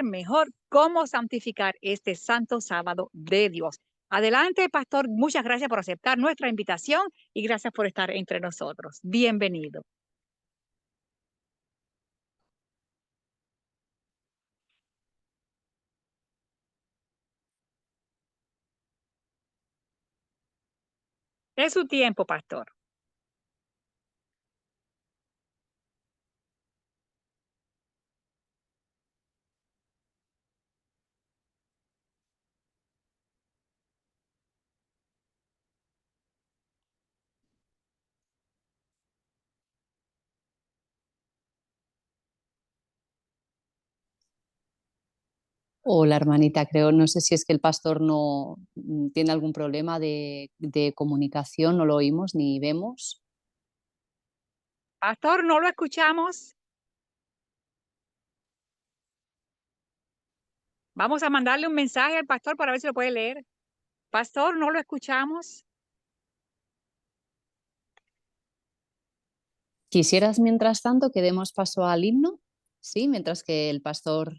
mejor cómo santificar este santo sábado de Dios. Adelante, pastor. Muchas gracias por aceptar nuestra invitación y gracias por estar entre nosotros. Bienvenido. Es su tiempo, pastor. Hola, hermanita, creo, no sé si es que el pastor no tiene algún problema de comunicación, no lo oímos ni vemos. Pastor, no lo escuchamos. Vamos a mandarle un mensaje al pastor para ver si lo puede leer. Pastor, no lo escuchamos. ¿Quisieras, mientras tanto, que demos paso al himno? Sí, mientras que el pastor...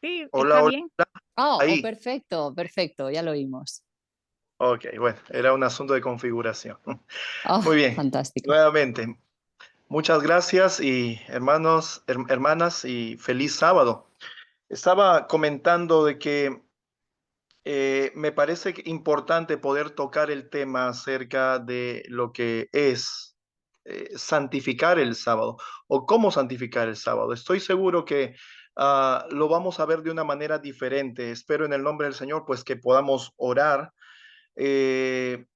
Sí, Hola, está hola, bien. ahí. Perfecto, perfecto, ya lo oímos. Ok, bueno, era un asunto de configuración. Oh, Muy bien, fantástico. nuevamente, muchas gracias y hermanos, hermanas y feliz sábado. Estaba comentando de que me parece importante poder tocar el tema acerca de lo que es santificar el sábado o cómo santificar el sábado. Estoy seguro que lo vamos a ver de una manera diferente. Espero en el nombre del Señor pues que podamos orar eh,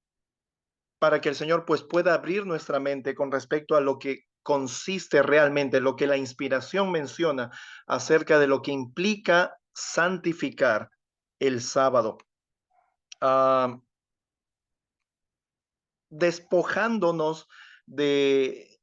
para que el Señor pues pueda abrir nuestra mente con respecto a lo que consiste realmente, lo que la inspiración menciona acerca de lo que implica santificar el sábado. Ah, despojándonos de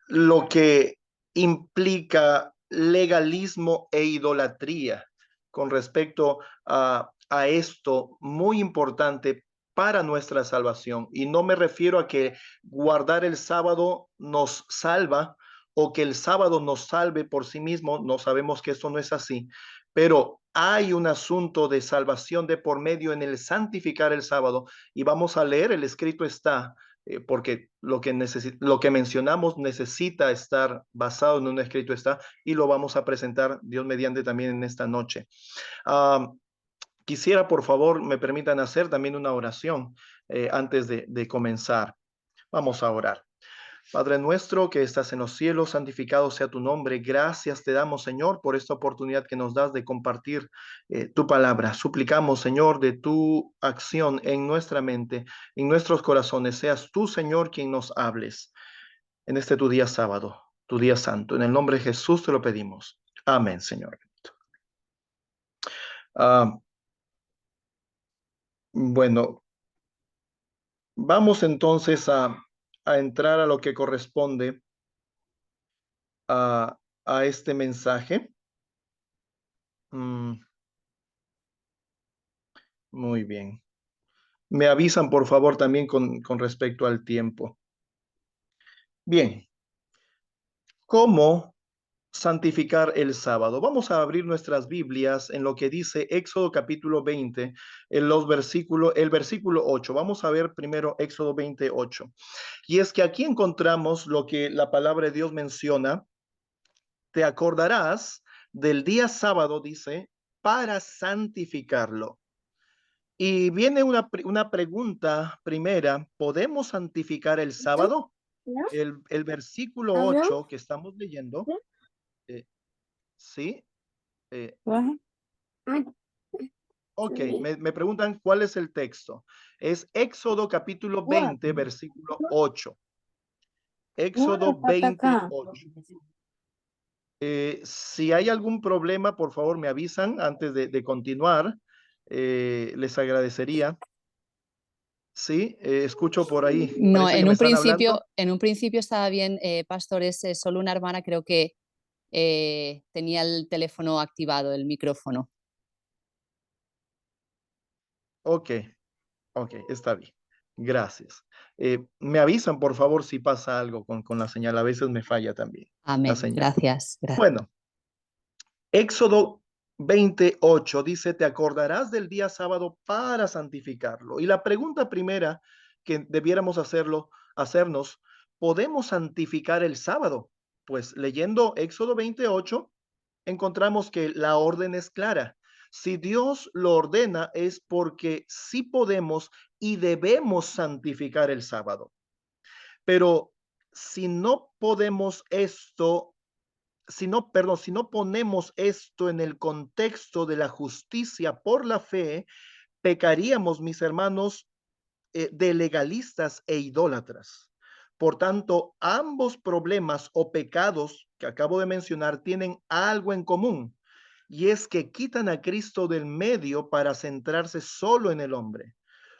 lo que implica legalismo e idolatría con respecto a esto muy importante para nuestra salvación. Y no me refiero a que guardar el sábado nos salva o que el sábado nos salve por sí mismo. No, sabemos que esto no es así, pero hay un asunto de salvación de por medio en el santificar el sábado, y vamos a leer, el escrito está, porque lo que mencionamos necesita estar basado en un escrito está, y lo vamos a presentar Dios mediante también en esta noche. Quisiera, por favor, me permitan hacer también una oración antes de comenzar. Vamos a orar. Padre nuestro que estás en los cielos, santificado sea tu nombre. Gracias te damos, Señor, por esta oportunidad que nos das de compartir tu palabra. Suplicamos, Señor, de tu acción en nuestra mente, en nuestros corazones. Seas tú, Señor, quien nos hables en este tu día sábado, tu día santo. En el nombre de Jesús te lo pedimos. Amén, Señor. Ah, bueno, vamos entonces a entrar a lo que corresponde a este mensaje. Muy bien. Me avisan, por favor, también con respecto al tiempo. Bien, ¿cómo santificar el sábado? Vamos a abrir nuestras Biblias en lo que dice Éxodo capítulo 20, el versículo 8. Vamos a ver primero Éxodo 28. Y es que aquí encontramos lo que la palabra de Dios menciona. Te acordarás del día sábado, dice, para santificarlo. Y viene una pregunta primera: ¿podemos santificar el sábado? El versículo 8 que estamos leyendo, ¿sí? Ok, me preguntan cuál es el texto. Es Éxodo capítulo 20, versículo 8. Éxodo 28. Si hay algún problema, por favor me avisan antes de continuar. Les agradecería. Sí, escucho por ahí. No, Parece que me están hablando. en un principio estaba bien, pastor, es solo una hermana, creo que tenía el teléfono activado, el micrófono. Ok, ok, está bien. Gracias. Me avisan, por favor, si pasa algo con la señal. A veces me falla también la Amén. señal. Gracias. Bueno, Éxodo 28 dice, te acordarás del día sábado para santificarlo. Y la pregunta primera que debiéramos hacernos, ¿podemos santificar el sábado? Pues leyendo Éxodo 28, encontramos que la orden es clara. Si Dios lo ordena es porque sí podemos y debemos santificar el sábado. Pero si no podemos esto, si no ponemos esto en el contexto de la justicia por la fe, pecaríamos, mis hermanos, de legalistas e idólatras. Por tanto, ambos problemas o pecados que acabo de mencionar tienen algo en común, y es que quitan a Cristo del medio para centrarse solo en el hombre.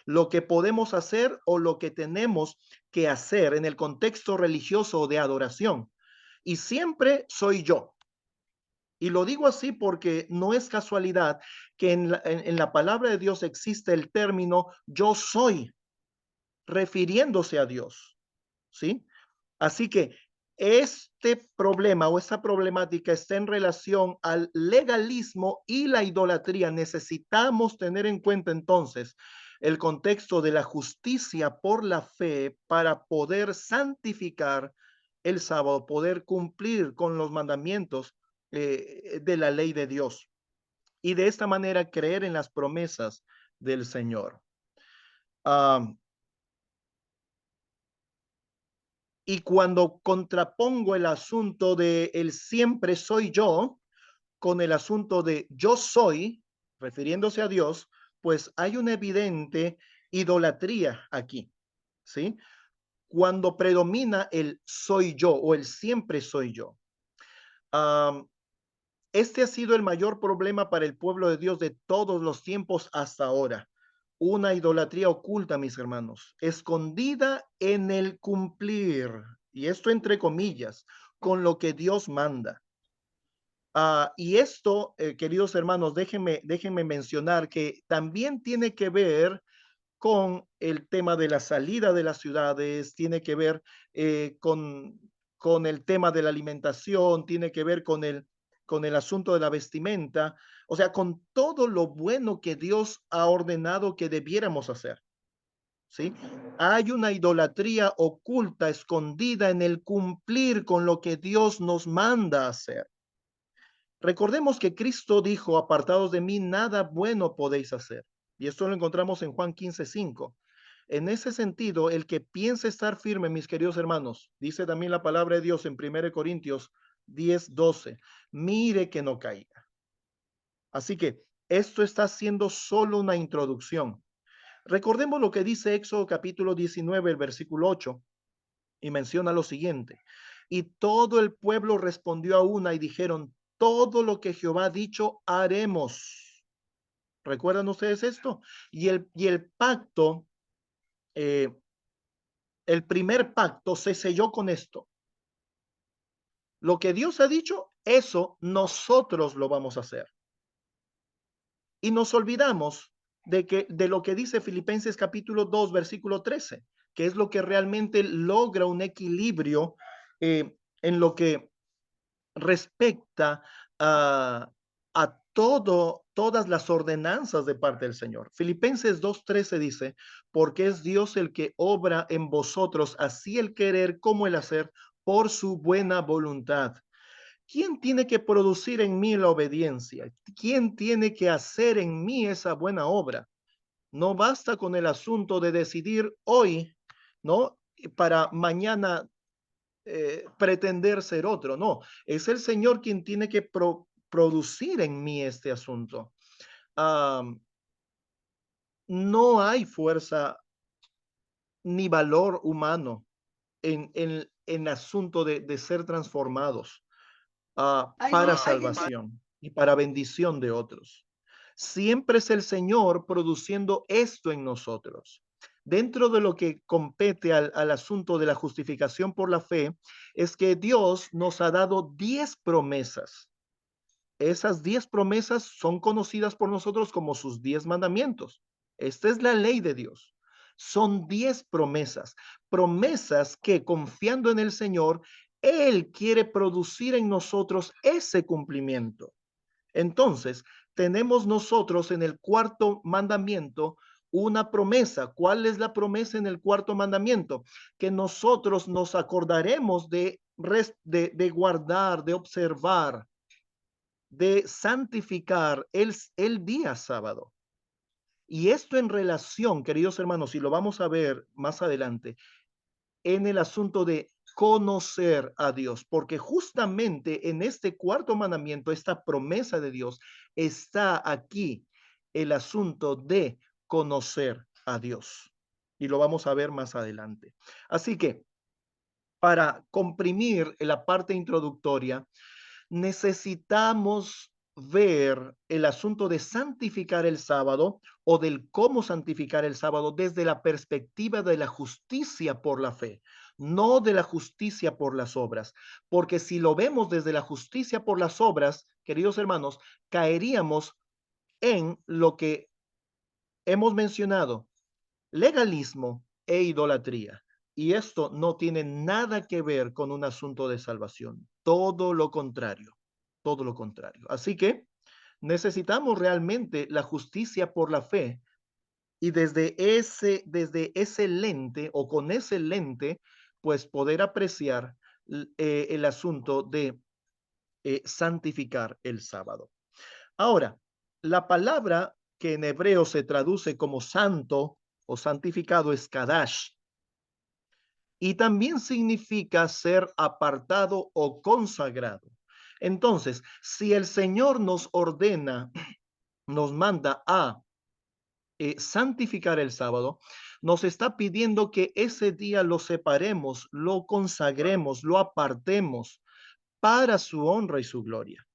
Lo que podemos hacer o lo que tenemos que hacer en el contexto religioso de adoración. Y siempre soy yo. Y lo digo así porque no es casualidad que en la palabra de Dios existe el término yo soy, refiriéndose a Dios, ¿sí? Así que este problema o esta problemática está en relación al legalismo y la idolatría. Necesitamos tener en cuenta entonces el contexto de la justicia por la fe para poder santificar el sábado, poder cumplir con los mandamientos de la ley de Dios y de esta manera creer en las promesas del Señor. Um, Y cuando contrapongo el asunto de el siempre soy yo con el asunto de yo soy, refiriéndose a Dios, pues hay una evidente idolatría aquí, ¿sí? Cuando predomina el soy yo o el siempre soy yo. Este ha sido el mayor problema para el pueblo de Dios de todos los tiempos hasta ahora. Una idolatría oculta, mis hermanos, escondida en el cumplir, y esto entre comillas, con lo que Dios manda. Y esto, queridos hermanos, déjenme mencionar que también tiene que ver con el tema de la salida de las ciudades, tiene que ver con el tema de la alimentación, tiene que ver con el asunto de la vestimenta, o sea, con todo lo bueno que Dios ha ordenado que debiéramos hacer, ¿sí? Hay una idolatría oculta, escondida en el cumplir con lo que Dios nos manda hacer. Recordemos que Cristo dijo, apartados de mí, nada bueno podéis hacer. Y esto lo encontramos en Juan 15:5. En ese sentido, el que piensa estar firme, mis queridos hermanos, dice también la palabra de Dios en 1 Corintios 10:12, mire que no caiga. Así que esto está siendo solo una introducción. Recordemos lo que dice Éxodo capítulo 19, el versículo 8, y menciona lo siguiente. Y todo el pueblo respondió a una y dijeron, todo lo que Jehová ha dicho haremos. ¿Recuerdan ustedes esto? Y el pacto, el primer pacto se selló con esto. Lo que Dios ha dicho, eso nosotros lo vamos a hacer. Y nos olvidamos de lo que dice Filipenses capítulo 2, versículo 13, que es lo que realmente logra un equilibrio en lo que respecta a todas las ordenanzas de parte del Señor. Filipenses 2:13 dice, porque es Dios el que obra en vosotros así el querer como el hacer por su buena voluntad. ¿Quién tiene que producir en mí la obediencia? ¿Quién tiene que hacer en mí esa buena obra? No basta con el asunto de decidir hoy, ¿no? Para mañana pretender ser otro, no, es el Señor quien tiene que producir en mí este asunto. No hay fuerza ni valor humano en asunto de ser transformados para salvación y para bendición de otros. Siempre es el Señor produciendo esto en nosotros. Dentro de lo que compete al asunto de la justificación por la fe, es que Dios nos ha dado 10 promesas. Esas 10 promesas son conocidas por nosotros como sus 10 mandamientos. Esta es la ley de Dios. Son 10 promesas, promesas que confiando en el Señor, Él quiere producir en nosotros ese cumplimiento. Entonces, tenemos nosotros en el cuarto mandamiento una promesa. ¿Cuál es la promesa en el cuarto mandamiento? Que nosotros nos acordaremos de guardar, de observar, de santificar el día sábado. Y esto en relación, queridos hermanos, y lo vamos a ver más adelante, en el asunto de conocer a Dios, porque justamente en este cuarto mandamiento, esta promesa de Dios, está aquí el asunto de conocer a Dios. Y lo vamos a ver más adelante. Así que, para comprimir la parte introductoria, necesitamos ver el asunto de santificar el sábado o del cómo santificar el sábado desde la perspectiva de la justicia por la fe, no de la justicia por las obras, porque si lo vemos desde la justicia por las obras, queridos hermanos, caeríamos en lo que hemos mencionado, legalismo e idolatría. Y esto no tiene nada que ver con un asunto de salvación, todo lo contrario, todo lo contrario. Así que necesitamos realmente la justicia por la fe y desde ese lente o con ese lente, pues poder apreciar el asunto de santificar el sábado. Ahora, la palabra que en hebreo se traduce como santo o santificado es kadash, y también significa ser apartado o consagrado. Entonces, si el Señor nos ordena, nos manda a santificar el sábado, nos está pidiendo que ese día lo separemos, lo consagremos, lo apartemos para su honra y su gloria.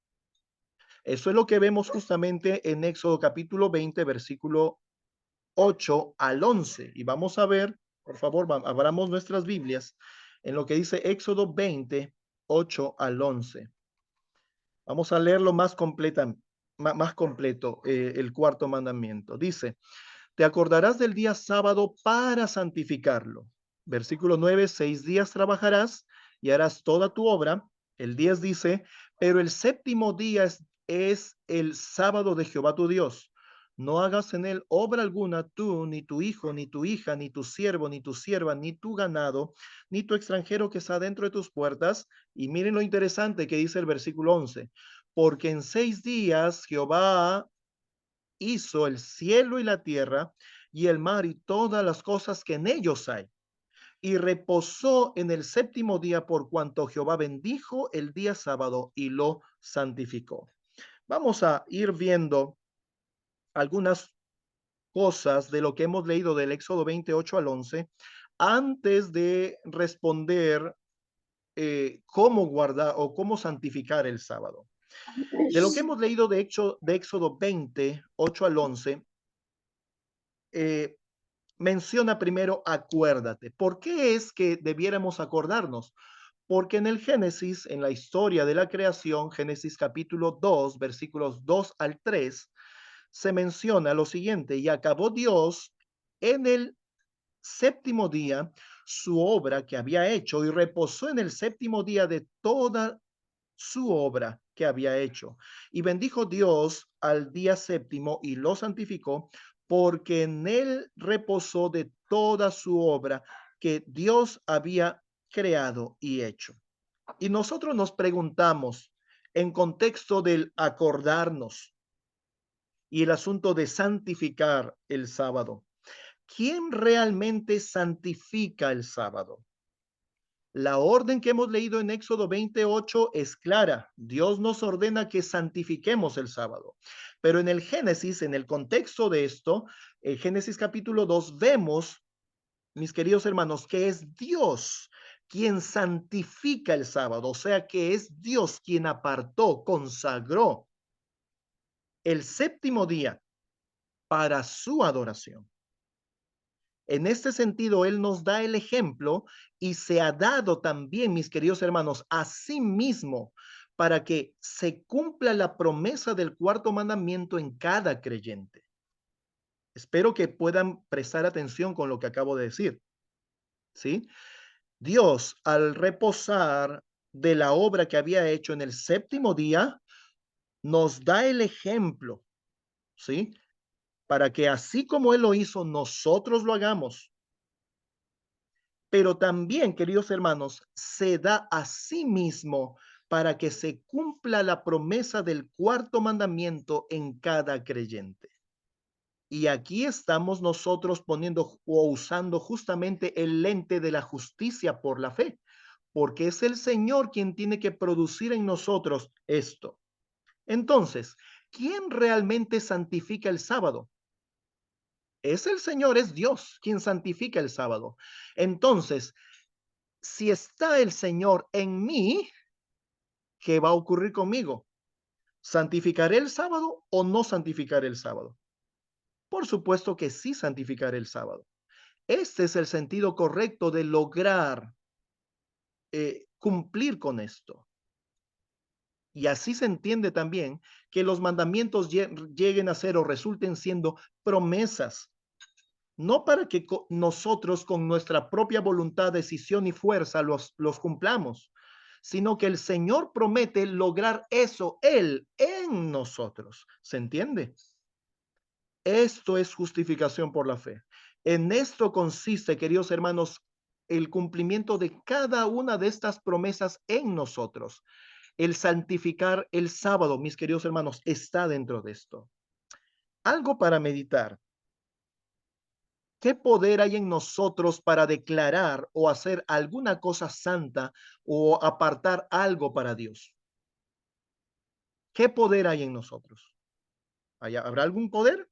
Eso es lo que vemos justamente en Éxodo capítulo 20, versículo 8 al 11. Y vamos a ver, por favor, abramos nuestras Biblias en lo que dice Éxodo 20, 8 al 11. Vamos a leerlo más completo, el cuarto mandamiento. Dice, te acordarás del día sábado para santificarlo. Versículo 9, 6 días trabajarás y harás toda tu obra. El 10 dice, pero el séptimo día es el sábado de Jehová tu Dios. No hagas en él obra alguna tú, ni tu hijo, ni tu hija, ni tu siervo, ni tu sierva, ni tu ganado, ni tu extranjero que está dentro de tus puertas. Y miren lo interesante que dice el versículo 11. Porque en 6 días Jehová hizo el cielo y la tierra y el mar y todas las cosas que en ellos hay. Y reposó en el séptimo día por cuanto Jehová bendijo el día sábado y lo santificó. Vamos a ir viendo algunas cosas de lo que hemos leído del Éxodo 28 al 11 antes de responder cómo guardar o cómo santificar el sábado. De lo que hemos leído de Éxodo 20, 8 al 11, menciona primero acuérdate. ¿Por qué es que debiéramos acordarnos? Porque en el Génesis, en la historia de la creación, Génesis capítulo 2, versículos 2 al 3, se menciona lo siguiente, y acabó Dios en el séptimo día su obra que había hecho y reposó en el séptimo día de toda su obra que había hecho. Y bendijo Dios al día séptimo y lo santificó, porque en él reposó de toda su obra que Dios había creado y hecho. Y nosotros nos preguntamos, en contexto del acordarnos y el asunto de santificar el sábado, ¿quién realmente santifica el sábado? La orden que hemos leído en Éxodo 28 es clara. Dios nos ordena que santifiquemos el sábado. Pero en el Génesis, en el contexto de esto, en Génesis capítulo 2, vemos, mis queridos hermanos, que es Dios quien santifica el sábado. O sea, que es Dios quien apartó, consagró el séptimo día para su adoración. En este sentido, Él nos da el ejemplo y se ha dado también, mis queridos hermanos, a sí mismo para que se cumpla la promesa del cuarto mandamiento en cada creyente. Espero que puedan prestar atención con lo que acabo de decir. ¿Sí? Dios, al reposar de la obra que había hecho en el séptimo día, nos da el ejemplo, ¿sí? Para que así como Él lo hizo, nosotros lo hagamos. Pero también, queridos hermanos, se da a sí mismo para que se cumpla la promesa del cuarto mandamiento en cada creyente. Y aquí estamos nosotros poniendo o usando justamente el lente de la justicia por la fe, porque es el Señor quien tiene que producir en nosotros esto. Entonces, ¿quién realmente santifica el sábado? Es el Señor, es Dios quien santifica el sábado. Entonces, si está el Señor en mí, ¿qué va a ocurrir conmigo? ¿Santificaré el sábado o no santificaré el sábado? Por supuesto que sí santificaré el sábado. Este es el sentido correcto de lograr cumplir con esto. Y así se entiende también que los mandamientos lleguen a ser o resulten siendo promesas, no para que nosotros con nuestra propia voluntad, decisión y fuerza los cumplamos, sino que el Señor promete lograr eso, Él en nosotros. ¿Se entiende? Esto es justificación por la fe. En esto consiste, queridos hermanos, el cumplimiento de cada una de estas promesas en nosotros. El santificar el sábado, mis queridos hermanos, está dentro de esto. Algo para meditar. ¿Qué poder hay en nosotros para declarar o hacer alguna cosa santa o apartar algo para Dios? ¿Qué poder hay en nosotros? ¿Habrá algún poder?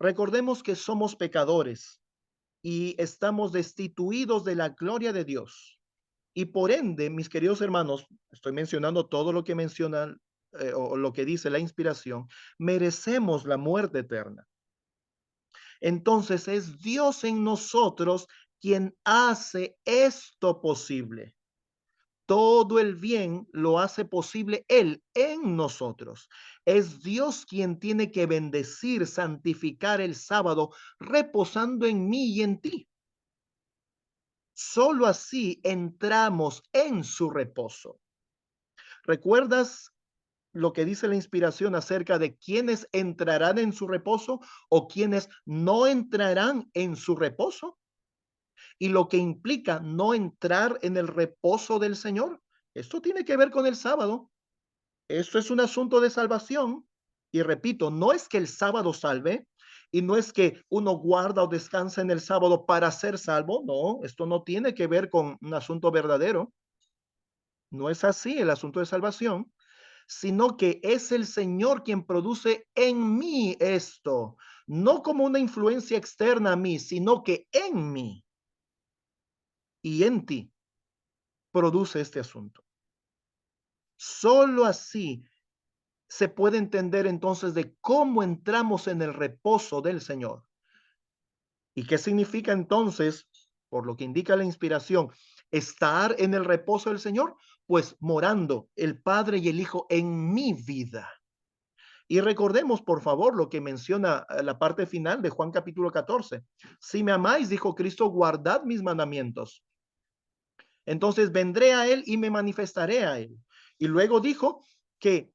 Recordemos que somos pecadores y estamos destituidos de la gloria de Dios. Y por ende, mis queridos hermanos, estoy mencionando todo lo que menciona o lo que dice la inspiración, merecemos la muerte eterna. Entonces es Dios en nosotros quien hace esto posible. Todo el bien lo hace posible Él en nosotros. Es Dios quien tiene que bendecir, santificar el sábado, reposando en mí y en ti. Solo así entramos en su reposo. ¿Recuerdas lo que dice la inspiración acerca de quiénes entrarán en su reposo o quiénes no entrarán en su reposo? Y lo que implica no entrar en el reposo del Señor. Esto tiene que ver con el sábado. Esto es un asunto de salvación. Y repito, no es que el sábado salve y no es que uno guarda o descansa en el sábado para ser salvo. No, esto no tiene que ver con un asunto verdadero. No es así el asunto de salvación, sino que es el Señor quien produce en mí esto, no como una influencia externa a mí, sino que en mí y en ti produce este asunto. Solo así se puede entender entonces de cómo entramos en el reposo del Señor. ¿Y qué significa entonces, por lo que indica la inspiración, estar en el reposo del Señor? Pues morando el Padre y el Hijo en mi vida. Y recordemos, por favor, lo que menciona la parte final de Juan capítulo 14. Si me amáis, dijo Cristo, guardad mis mandamientos. Entonces vendré a Él y me manifestaré a Él. Y luego dijo que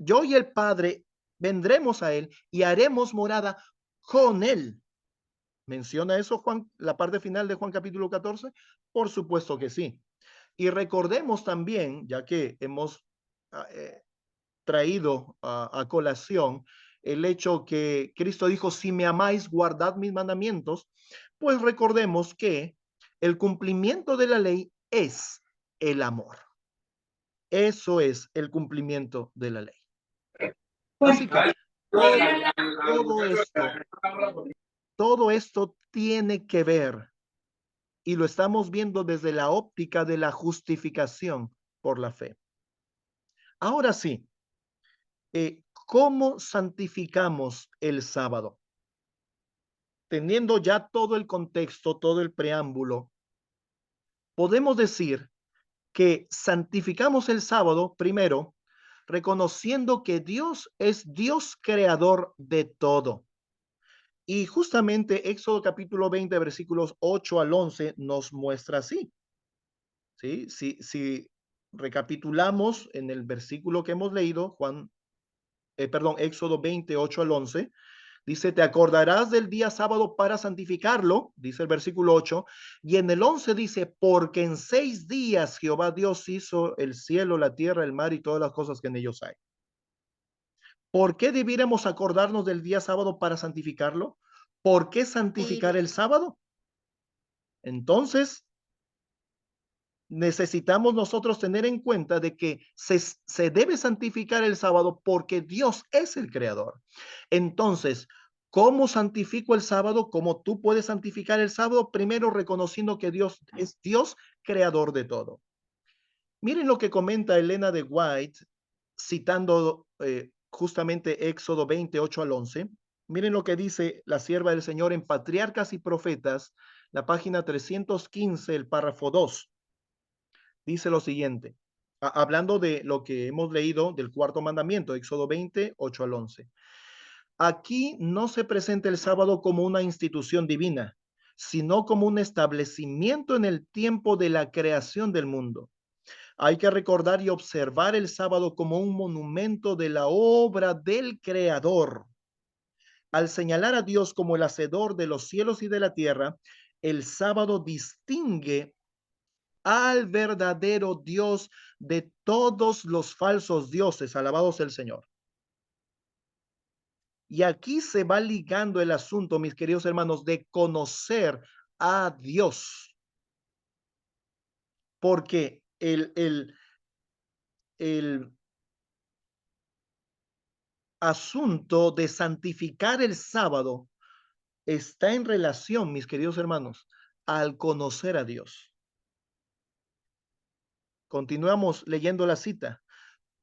yo y el Padre vendremos a Él y haremos morada con Él. ¿Menciona eso Juan, la parte final de Juan capítulo 14? Por supuesto que sí. Y recordemos también, ya que hemos traído a colación el hecho que Cristo dijo, si me amáis, guardad mis mandamientos, pues recordemos que el cumplimiento de la ley es el amor. Eso es el cumplimiento de la ley. Así que todo esto tiene que ver y lo estamos viendo desde la óptica de la justificación por la fe. Ahora sí, ¿cómo santificamos el sábado? Teniendo ya todo el contexto, todo el preámbulo, podemos decir que santificamos el sábado primero, reconociendo que Dios es Dios creador de todo. Y justamente Éxodo capítulo 20, versículos 8 al 11 nos muestra así. ¿Sí? Si recapitulamos en el versículo que hemos leído, Éxodo 28 al 11. Dice, te acordarás del día sábado para santificarlo, dice el versículo 8, y en el 11 dice, porque en 6 días Jehová Dios hizo el cielo, la tierra, el mar y todas las cosas que en ellos hay. ¿Por qué debiéramos acordarnos del día sábado para santificarlo? ¿Por qué santificar el sábado? Entonces, necesitamos nosotros tener en cuenta de que se debe santificar el sábado porque Dios es el creador. Entonces, ¿cómo santifico el sábado? ¿Cómo tú puedes santificar el sábado? Primero, reconociendo que Dios es Dios creador de todo. Miren lo que comenta Elena de White, citando justamente Éxodo 28 al 11. Miren lo que dice la sierva del Señor en Patriarcas y Profetas, la página 315, el párrafo 2. Dice lo siguiente, hablando de lo que hemos leído del cuarto mandamiento, Éxodo 20, 8 al 11. Aquí no se presenta el sábado como una institución divina, sino como un establecimiento en el tiempo de la creación del mundo. Hay que recordar y observar el sábado como un monumento de la obra del Creador. Al señalar a Dios como el hacedor de los cielos y de la tierra, el sábado distingue al verdadero Dios de todos los falsos dioses. Alabados el Señor. Y aquí se va ligando el asunto, mis queridos hermanos, de conocer a Dios. Porque el asunto de santificar el sábado está en relación, mis queridos hermanos, al conocer a Dios. Continuamos leyendo la cita.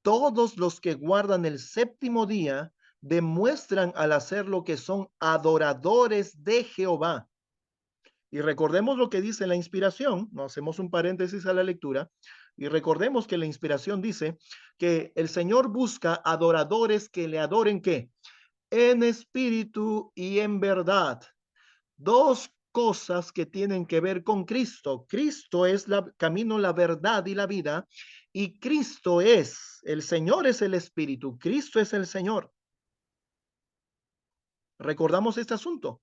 Todos los que guardan el séptimo día demuestran al hacerlo que son adoradores de Jehová. Y recordemos lo que dice la inspiración, no hacemos un paréntesis a la lectura, y recordemos que la inspiración dice que el Señor busca adoradores que le adoren ¿qué? En espíritu y en verdad. Dos cosas que tienen que ver con Cristo. Cristo es el camino, la verdad y la vida, y Cristo es, el Señor es el Espíritu, Cristo es el Señor. Recordamos este asunto.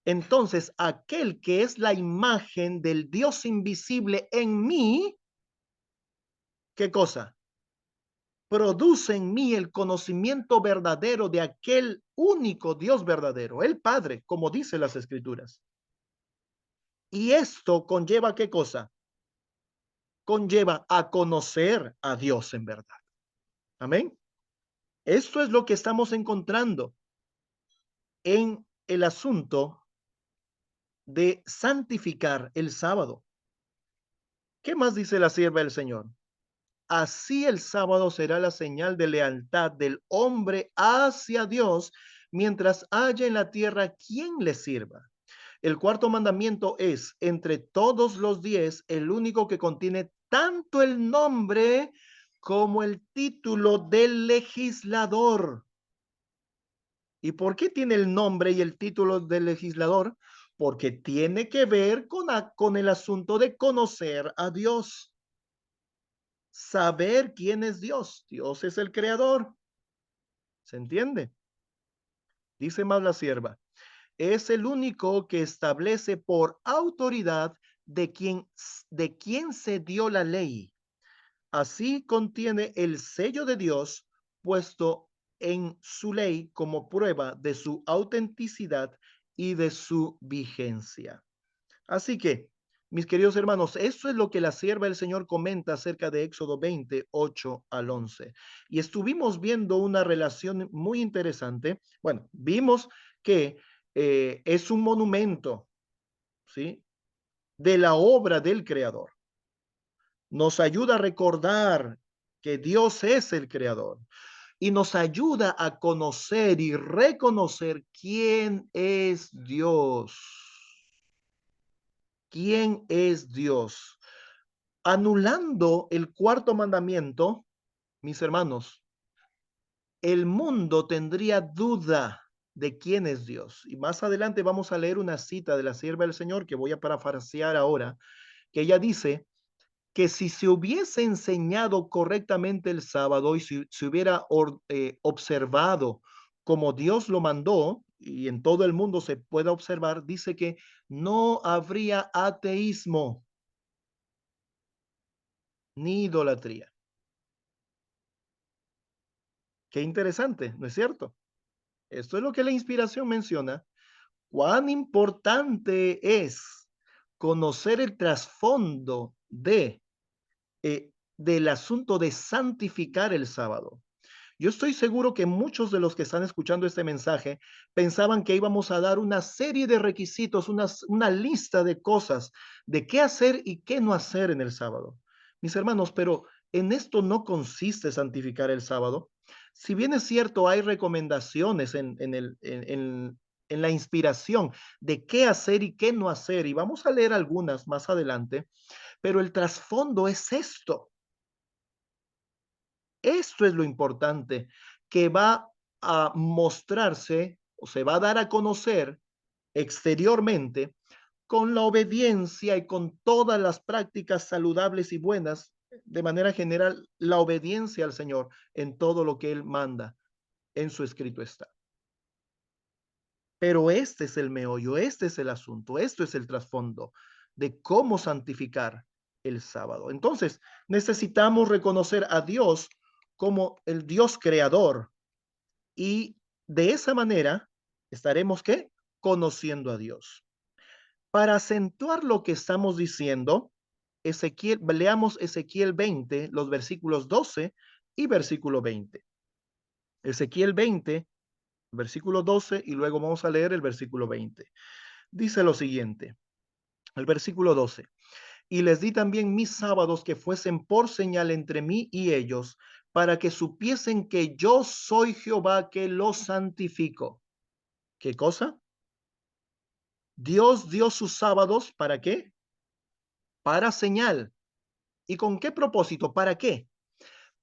Entonces, aquel que es la imagen del Dios invisible en mí, ¿qué cosa? Produce en mí el conocimiento verdadero de aquel único Dios verdadero, el Padre, como dice las Escrituras. Y esto conlleva ¿qué cosa? Conlleva a conocer a Dios en verdad. Amén. Esto es lo que estamos encontrando en el asunto de santificar el sábado. ¿Qué más dice la sierva del Señor? Así el sábado será la señal de lealtad del hombre hacia Dios mientras haya en la tierra quien le sirva. El cuarto mandamiento es, entre todos los 10, el único que contiene tanto el nombre como el título del legislador. ¿Y por qué tiene el nombre y el título del legislador? Porque tiene que ver con el asunto de conocer a Dios. Saber quién es Dios. Dios es el creador. ¿Se entiende? Dice más la sierva. Es el único que establece por autoridad de quien se dio la ley. Así contiene el sello de Dios puesto en su ley como prueba de su autenticidad y de su vigencia. Así que, mis queridos hermanos, esto es lo que la sierva del Señor comenta acerca de Éxodo 28 al 11. Y estuvimos viendo una relación muy interesante. Bueno, vimos que es un monumento, ¿sí?, de la obra del Creador. Nos ayuda a recordar que Dios es el Creador y nos ayuda a conocer y reconocer quién es Dios. ¿Quién es Dios? Anulando el cuarto mandamiento, mis hermanos, el mundo tendría duda de quién es Dios. Y más adelante vamos a leer una cita de la sierva del Señor que voy a parafrasear ahora, que ella dice que si se hubiese enseñado correctamente el sábado y si se hubiera observado como Dios lo mandó, y en todo el mundo se puede observar, dice que no habría ateísmo ni idolatría. Qué interesante, ¿no es cierto? Esto es lo que la inspiración menciona. Cuán importante es conocer el trasfondo del asunto de santificar el sábado. Yo estoy seguro que muchos de los que están escuchando este mensaje pensaban que íbamos a dar una serie de requisitos, una lista de cosas de qué hacer y qué no hacer en el sábado. Mis hermanos, pero en esto no consiste santificar el sábado. Si bien es cierto, hay recomendaciones en la inspiración de qué hacer y qué no hacer, y vamos a leer algunas más adelante, pero el trasfondo es esto. Esto es lo importante que va a mostrarse o se va a dar a conocer exteriormente con la obediencia y con todas las prácticas saludables y buenas, de manera general, la obediencia al Señor en todo lo que Él manda en su escrito está. Pero este es el meollo, este es el asunto, esto es el trasfondo de cómo santificar el sábado. Entonces, necesitamos reconocer a Dios como el Dios creador y de esa manera estaremos ¿qué? Conociendo a Dios. Para acentuar lo que estamos diciendo, leamos Ezequiel 20, los versículos 12 y versículo 20. Ezequiel 20, versículo 12 y luego vamos a leer el versículo 20. Dice lo siguiente, el versículo 12. Y les di también mis sábados que fuesen por señal entre mí y ellos, para que supiesen que yo soy Jehová que los santifico. ¿Qué cosa? Dios dio sus sábados, ¿para qué? Para señal. ¿Y con qué propósito? ¿Para qué?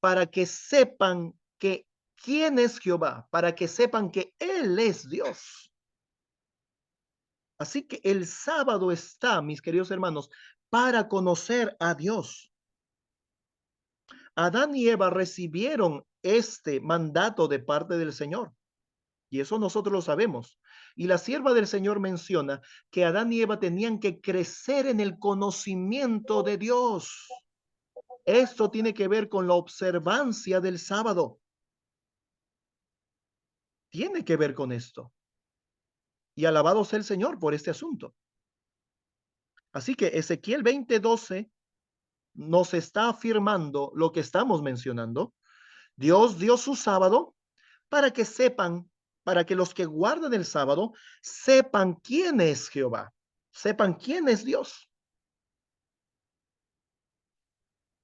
Para que sepan que quién es Jehová, para que sepan que Él es Dios. Así que el sábado está, mis queridos hermanos, para conocer a Dios. Adán y Eva recibieron este mandato de parte del Señor. Y eso nosotros lo sabemos. Y la sierva del Señor menciona que Adán y Eva tenían que crecer en el conocimiento de Dios. Esto tiene que ver con la observancia del sábado. Tiene que ver con esto. Y alabado sea el Señor por este asunto. Así que Ezequiel 20:12 nos está afirmando lo que estamos mencionando. Dios dio su sábado para que sepan, para que los que guardan el sábado sepan quién es Jehová, sepan quién es Dios.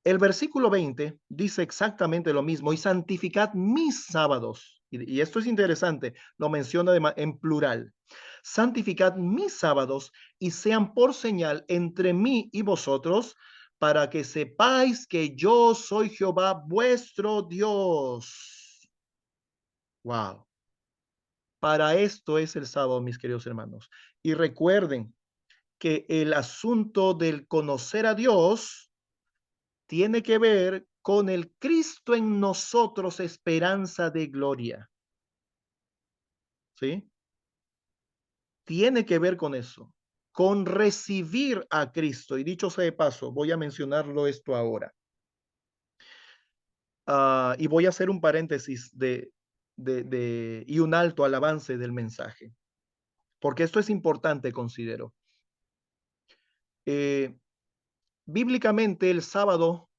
El versículo 20 dice exactamente lo mismo, y santificad mis sábados. Y esto es interesante, lo menciona en plural. Santificad mis sábados y sean por señal entre mí y vosotros, para que sepáis que yo soy Jehová vuestro Dios. Wow. Para esto es el sábado, mis queridos hermanos. Y recuerden que el asunto del conocer a Dios tiene que ver con el Cristo en nosotros, esperanza de gloria. ¿Sí? Tiene que ver con eso, con recibir a Cristo. Y dicho sea de paso, voy a mencionarlo esto ahora. Y voy a hacer un paréntesis y un alto al avance del mensaje, porque esto es importante, considero. Eh, bíblicamente el sábado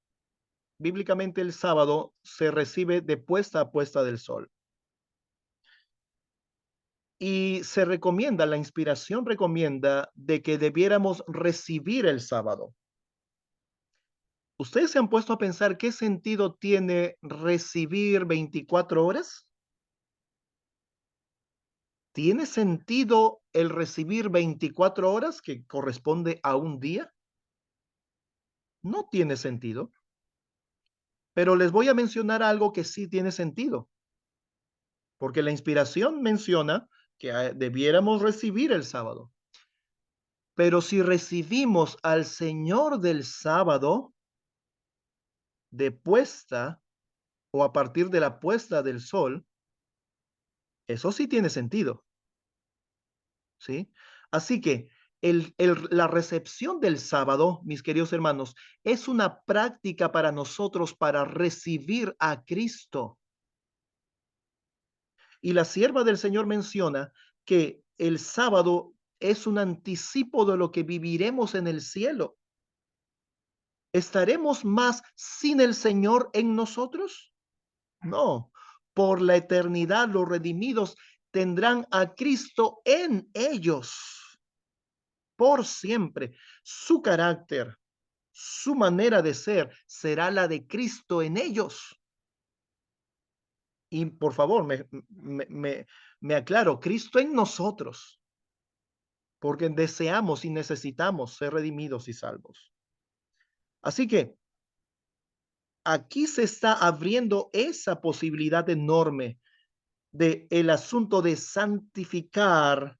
se recibe de puesta a puesta del sol. Y se recomienda, la inspiración recomienda de que debiéramos recibir el sábado. ¿Ustedes se han puesto a pensar qué sentido tiene recibir 24 horas? ¿Tiene sentido el recibir 24 horas que corresponde a un día? No tiene sentido. Pero les voy a mencionar algo que sí tiene sentido. Porque la inspiración menciona que debiéramos recibir el sábado. Pero si recibimos al Señor del sábado, de puesta o a partir de la puesta del sol, eso sí tiene sentido, ¿sí? Así que la recepción del sábado, mis queridos hermanos, es una práctica para nosotros para recibir a Cristo. Y la sierva del Señor menciona que el sábado es un anticipo de lo que viviremos en el cielo. ¿Estaremos más sin el Señor en nosotros? No, por la eternidad los redimidos tendrán a Cristo en ellos por siempre. Su carácter, su manera de ser será la de Cristo en ellos. Y por favor, me aclaro, Cristo en nosotros, porque deseamos y necesitamos ser redimidos y salvos. Así que aquí se está abriendo esa posibilidad enorme de el asunto de santificar,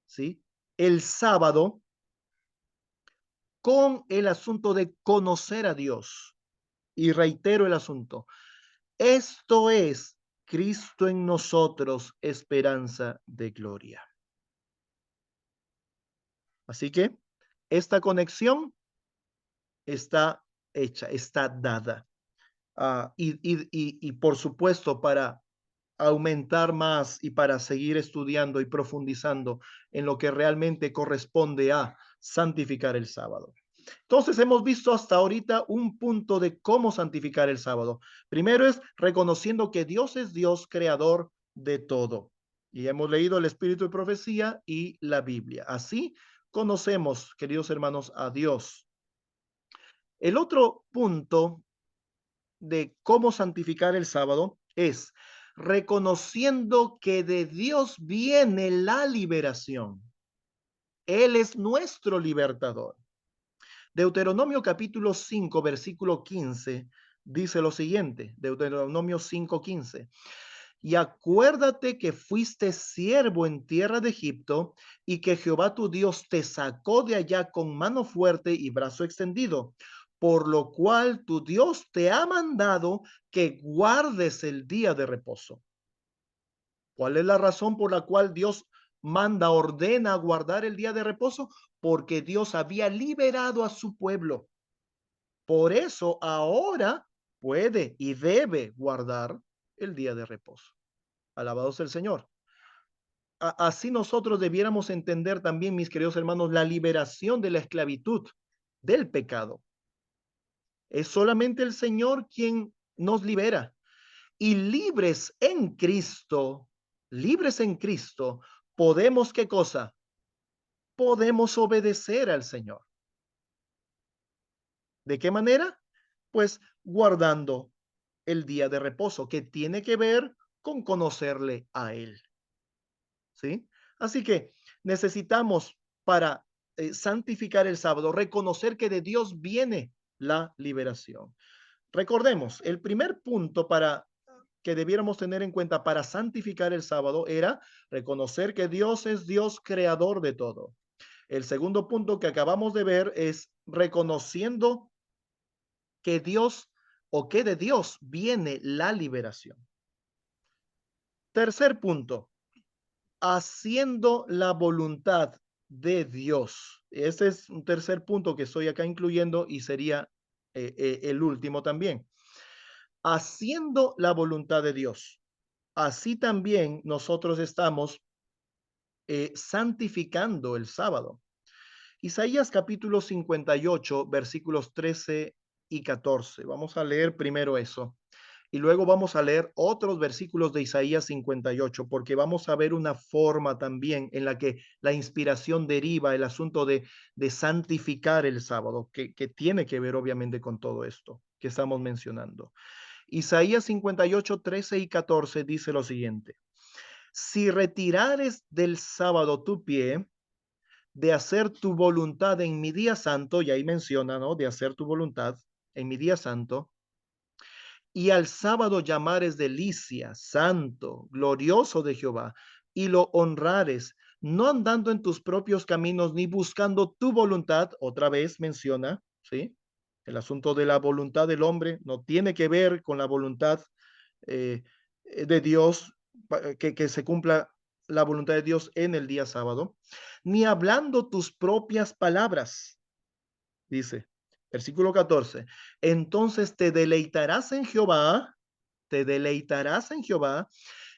¿sí?, el sábado con el asunto de conocer a Dios. Y reitero el asunto. Esto es Cristo en nosotros, esperanza de gloria. Así que esta conexión está hecha, está dada. Y por supuesto, para aumentar más y para seguir estudiando y profundizando en lo que realmente corresponde a santificar el sábado. Entonces hemos visto hasta ahorita un punto de cómo santificar el sábado. Primero es reconociendo que Dios es Dios creador de todo. Y hemos leído el Espíritu de Profecía y la Biblia. Así conocemos, queridos hermanos, a Dios. El otro punto de cómo santificar el sábado es reconociendo que de Dios viene la liberación. Él es nuestro libertador. Deuteronomio capítulo 5, versículo 15, dice lo siguiente, Deuteronomio 5:15. Y acuérdate que fuiste siervo en tierra de Egipto y que Jehová tu Dios te sacó de allá con mano fuerte y brazo extendido, por lo cual tu Dios te ha mandado que guardes el día de reposo. ¿Cuál es la razón por la cual Dios ordena guardar el día de reposo? Porque Dios había liberado a su pueblo. Por eso ahora puede y debe guardar el día de reposo. Alabado sea el Señor. Así nosotros debiéramos entender también, mis queridos hermanos, la liberación de la esclavitud, del pecado. Es solamente el Señor quien nos libera. Y libres en Cristo, podemos, ¿qué cosa? Podemos obedecer al Señor. ¿De qué manera? Pues guardando el día de reposo, que tiene que ver con conocerle a Él. ¿Sí? Así que necesitamos para santificar el sábado, reconocer que de Dios viene la liberación. Recordemos, el primer punto que debiéramos tener en cuenta para santificar el sábado era reconocer que Dios es Dios creador de todo. El segundo punto que acabamos de ver es reconociendo que Dios o que de Dios viene la liberación. Tercer punto, haciendo la voluntad de Dios. Ese es un tercer punto que estoy acá incluyendo y sería el último también. Haciendo la voluntad de Dios. Así también nosotros estamos santificando el sábado. Isaías capítulo 58, versículos 13 y 14. Vamos a leer primero eso. Y luego vamos a leer otros versículos de Isaías 58, porque vamos a ver una forma también en la que la inspiración deriva el asunto de santificar el sábado, que tiene que ver obviamente con todo esto que estamos mencionando. Isaías 58, 13 y 14 dice lo siguiente. Si retirares del sábado tu pie, de hacer tu voluntad en mi día santo, y ahí menciona, ¿no? De hacer tu voluntad en mi día santo, y al sábado llamares delicia, santo, glorioso de Jehová, y lo honrares, no andando en tus propios caminos, ni buscando tu voluntad, otra vez menciona, ¿sí? El asunto de la voluntad del hombre no tiene que ver con la voluntad de Dios, que se cumpla la voluntad de Dios en el día sábado, ni hablando tus propias palabras, dice, versículo 14. Entonces te deleitarás en Jehová,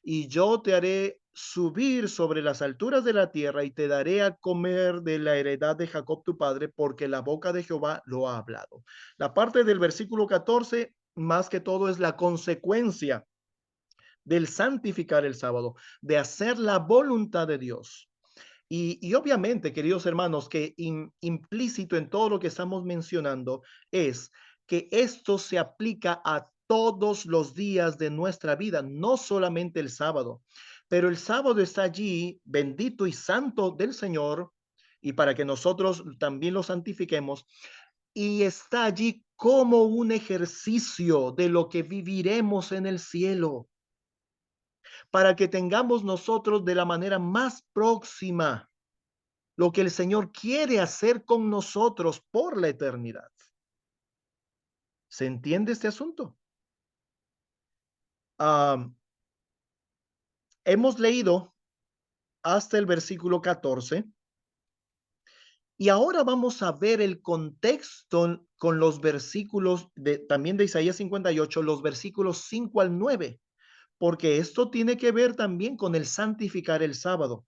y yo te haré subir sobre las alturas de la tierra y te daré a comer de la heredad de Jacob tu padre, porque la boca de Jehová lo ha hablado. La parte del versículo 14, más que todo, es la consecuencia del santificar el sábado, de hacer la voluntad de Dios. Y obviamente, queridos hermanos, que implícito en todo lo que estamos mencionando es que esto se aplica a todos los días de nuestra vida, no solamente el sábado, pero el sábado está allí, bendito y santo del Señor, y para que nosotros también lo santifiquemos, y está allí como un ejercicio de lo que viviremos en el cielo, para que tengamos nosotros de la manera más próxima lo que el Señor quiere hacer con nosotros por la eternidad. ¿Se entiende este asunto? Hemos leído hasta el versículo 14 y ahora vamos a ver el contexto con los versículos también de Isaías 58, los versículos 5 al 9, porque esto tiene que ver también con el santificar el sábado.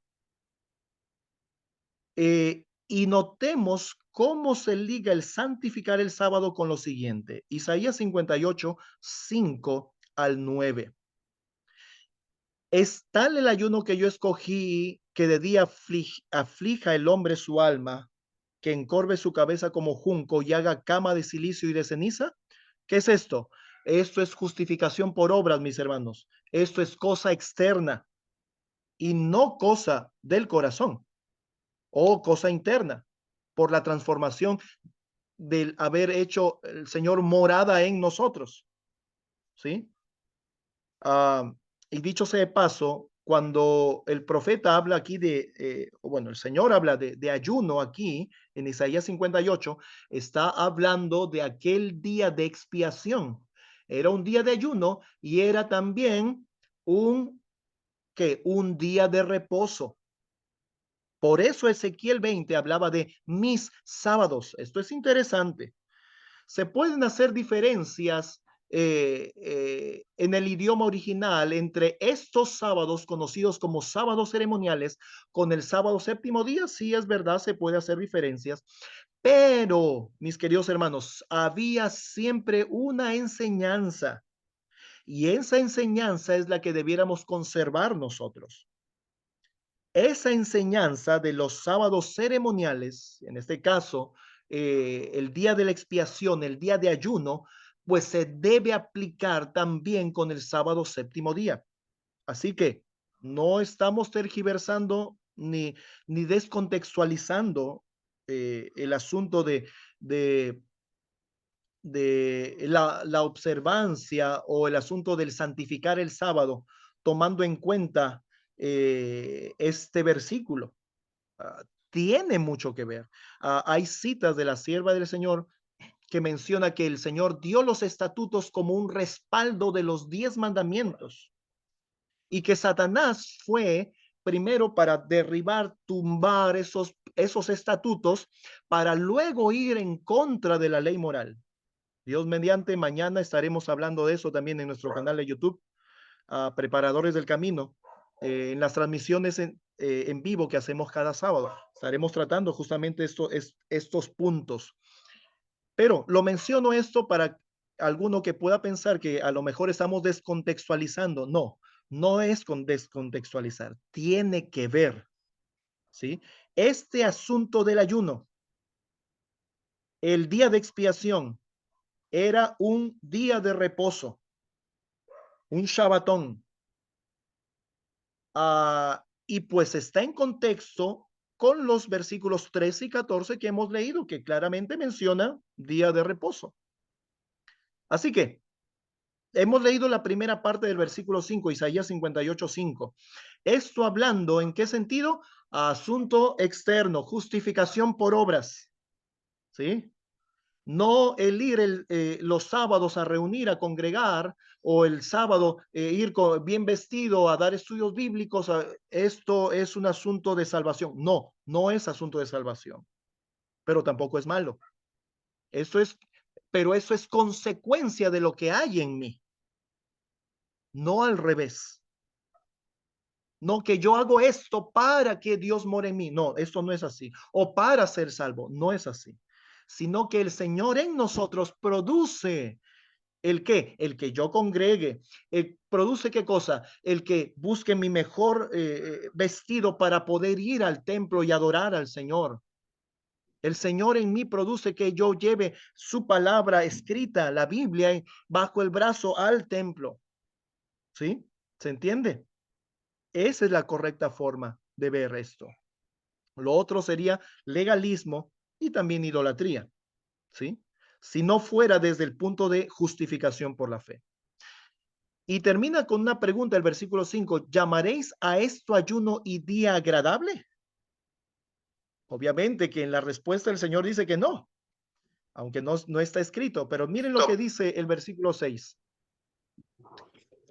Y notemos cómo se liga el santificar el sábado con lo siguiente. Isaías 58, 5 al 9. Es tal el ayuno que yo escogí, que de día aflija el hombre su alma, que encorve su cabeza como junco y haga cama de silicio y de ceniza. ¿Qué es esto? Esto es justificación por obras, mis hermanos. Esto es cosa externa y no cosa del corazón o cosa interna, por la transformación del haber hecho el Señor morada en nosotros, ¿sí? Ah, y dicho sea de paso, cuando el profeta habla aquí bueno, el Señor habla de ayuno aquí en Isaías 58, está hablando de aquel día de expiación. Era un día de ayuno y era también un día de reposo. Por eso Ezequiel 20 hablaba de mis sábados. Esto es interesante. Se pueden hacer diferencias en el idioma original entre estos sábados conocidos como sábados ceremoniales con el sábado séptimo día. Sí, es verdad, se puede hacer diferencias, pero mis queridos hermanos, había siempre una enseñanza y esa enseñanza es la que debiéramos conservar nosotros. Esa enseñanza de los sábados ceremoniales, en este caso, el día de la expiación, el día de ayuno, pues se debe aplicar también con el sábado séptimo día. Así que no estamos tergiversando ni descontextualizando el asunto de, la observancia o el asunto del santificar el sábado, tomando en cuenta este versículo. Tiene mucho que ver. Hay citas de la sierva del Señor que menciona que el Señor dio los estatutos como un respaldo de los 10 mandamientos y que Satanás fue primero para derribar, tumbar esos estatutos para luego ir en contra de la ley moral. Dios mediante, mañana estaremos hablando de eso también en nuestro canal de YouTube, Preparadores del Camino, en las transmisiones en vivo que hacemos cada sábado. Estaremos tratando justamente estos puntos. Pero lo menciono esto para alguno que pueda pensar que a lo mejor estamos descontextualizando. No, no es con descontextualizar, tiene que ver, ¿sí? Este asunto del ayuno, el día de expiación, era un día de reposo, un Shabbatón. Y pues está en contexto con los versículos 13 y 14 que hemos leído, que claramente menciona día de reposo. Así que hemos leído la primera parte del versículo 5, Isaías 58, 5. Esto hablando, ¿en qué sentido? Asunto externo, justificación por obras, ¿sí? No el ir los sábados a reunir, a congregar, o el sábado ir bien vestido a dar estudios bíblicos. Esto es un asunto de salvación. No, no es asunto de salvación, pero tampoco es malo. Pero eso es consecuencia de lo que hay en mí, no al revés. No que yo hago esto para que Dios more en mí. No, esto no es así. O para ser salvo. No es así. Sino que el Señor en nosotros produce ¿el qué? El que yo congregue. ¿Produce qué cosa? El que busque mi mejor vestido para poder ir al templo y adorar al Señor. El Señor en mí produce que yo lleve su palabra escrita, la Biblia, bajo el brazo al templo. ¿Sí? ¿Se entiende? Esa es la correcta forma de ver esto. Lo otro sería legalismo y también idolatría. ¿Sí? Si no fuera desde el punto de justificación por la fe. Y termina con una pregunta, el versículo 5, ¿llamaréis a esto ayuno y día agradable? Obviamente que en la respuesta el Señor dice que no, aunque no está escrito, pero miren lo que dice el versículo 6.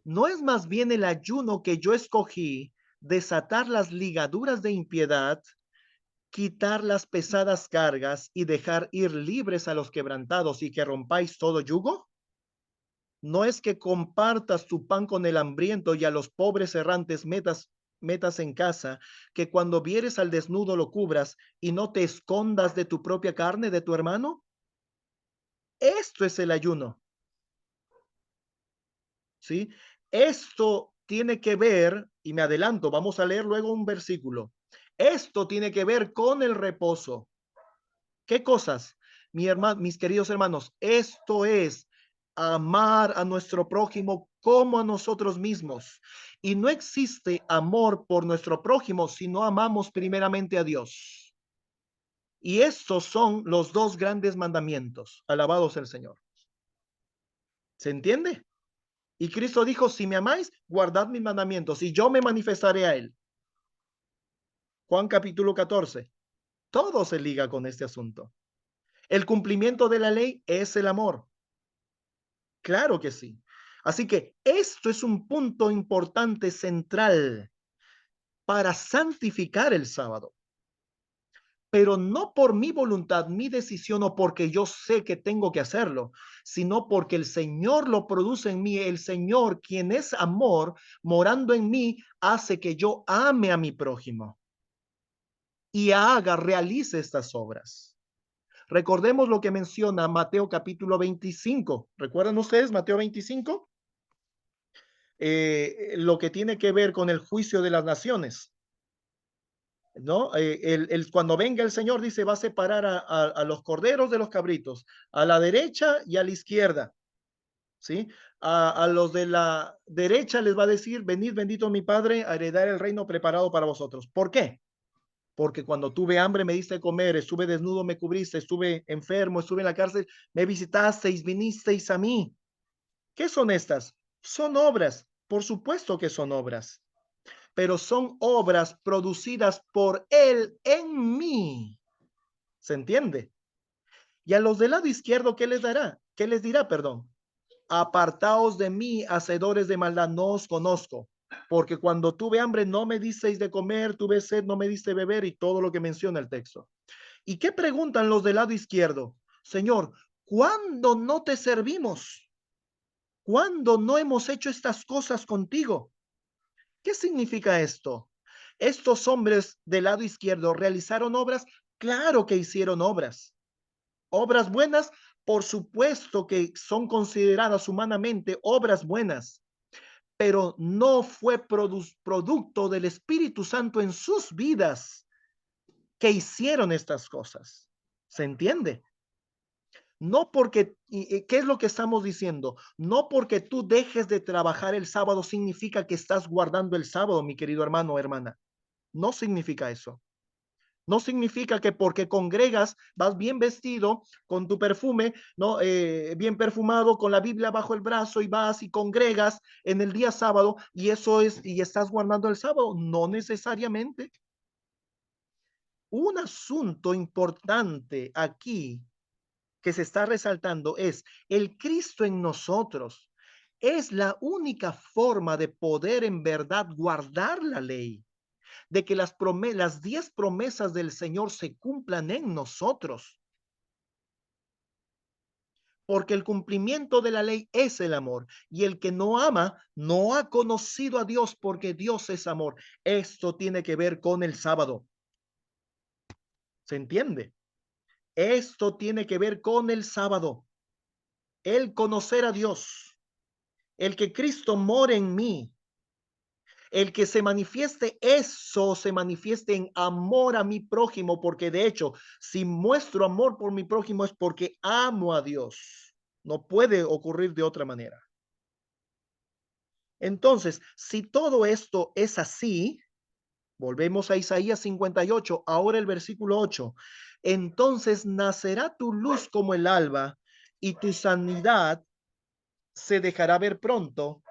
¿No es más bien el ayuno que yo escogí desatar las ligaduras de impiedad, quitar las pesadas cargas y dejar ir libres a los quebrantados y que rompáis todo yugo? No es que compartas tu pan con el hambriento y a los pobres errantes metas en casa, que cuando vieres al desnudo lo cubras y no te escondas de tu propia carne, de tu hermano. Esto es el ayuno, ¿sí? Esto tiene que ver, y me adelanto, vamos a leer luego un versículo. Esto tiene que ver con el reposo. ¿Qué cosas? Mis queridos hermanos, esto es amar a nuestro prójimo como a nosotros mismos. Y no existe amor por nuestro prójimo si no amamos primeramente a Dios. Y estos son los dos grandes mandamientos. Alabados el Señor. ¿Se entiende? Y Cristo dijo, si me amáis, guardad mis mandamientos y yo me manifestaré a él. Juan capítulo 14. Todo se liga con este asunto. El cumplimiento de la ley es el amor. Claro que sí. Así que esto es un punto importante, central, para santificar el sábado. Pero no por mi voluntad, mi decisión o porque yo sé que tengo que hacerlo, sino porque el Señor lo produce en mí. El Señor, quien es amor, morando en mí, hace que yo ame a mi prójimo y realice estas obras. Recordemos lo que menciona Mateo capítulo 25. ¿Recuerdan ustedes Mateo 25? Lo que tiene que ver con el juicio de las naciones, ¿no? Cuando venga el Señor, dice, va a separar a los corderos de los cabritos, a la derecha y a la izquierda, ¿sí? A los de la derecha les va a decir, venid bendito mi Padre a heredar el reino preparado para vosotros. ¿Por qué? Porque cuando tuve hambre me diste de comer, estuve desnudo, me cubriste, estuve enfermo, estuve en la cárcel, me visitasteis, vinisteis a mí. ¿Qué son estas? Son obras, por supuesto que son obras, pero son obras producidas por Él en mí. ¿Se entiende? Y a los del lado izquierdo, ¿qué les dará? ¿Qué les dirá, perdón? Apartaos de mí, hacedores de maldad, no os conozco. Porque cuando tuve hambre no me disteis de comer, tuve sed, no me diste de beber y todo lo que menciona el texto. ¿Y qué preguntan los del lado izquierdo? Señor, ¿cuándo no te servimos? ¿Cuándo no hemos hecho estas cosas contigo? ¿Qué significa esto? Estos hombres del lado izquierdo realizaron obras, claro que hicieron obras. Obras buenas, por supuesto que son consideradas humanamente obras buenas, pero no fue producto del Espíritu Santo en sus vidas que hicieron estas cosas. ¿Se entiende? No porque, ¿qué es lo que estamos diciendo? No porque tú dejes de trabajar el sábado significa que estás guardando el sábado, mi querido hermano o hermana. No significa eso. No significa que porque congregas, vas bien vestido, con tu perfume, ¿no? Bien perfumado, con la Biblia bajo el brazo y vas y congregas en el día sábado y eso es, y estás guardando el sábado. No necesariamente. Un asunto importante aquí que se está resaltando es el Cristo en nosotros. Es la única forma de poder en verdad guardar la ley, de que las 10 promesas del Señor se cumplan en nosotros. Porque el cumplimiento de la ley es el amor, y el que no ama no ha conocido a Dios, porque Dios es amor. Esto tiene que ver con el sábado. ¿Se entiende? Esto tiene que ver con el sábado. El conocer a Dios, el que Cristo more en mí, el que se manifieste eso, se manifieste en amor a mi prójimo, porque de hecho, si muestro amor por mi prójimo es porque amo a Dios. No puede ocurrir de otra manera. Entonces, si todo esto es así, volvemos a Isaías 58, ahora el versículo 8. Entonces nacerá tu luz como el alba y tu sanidad se dejará ver pronto,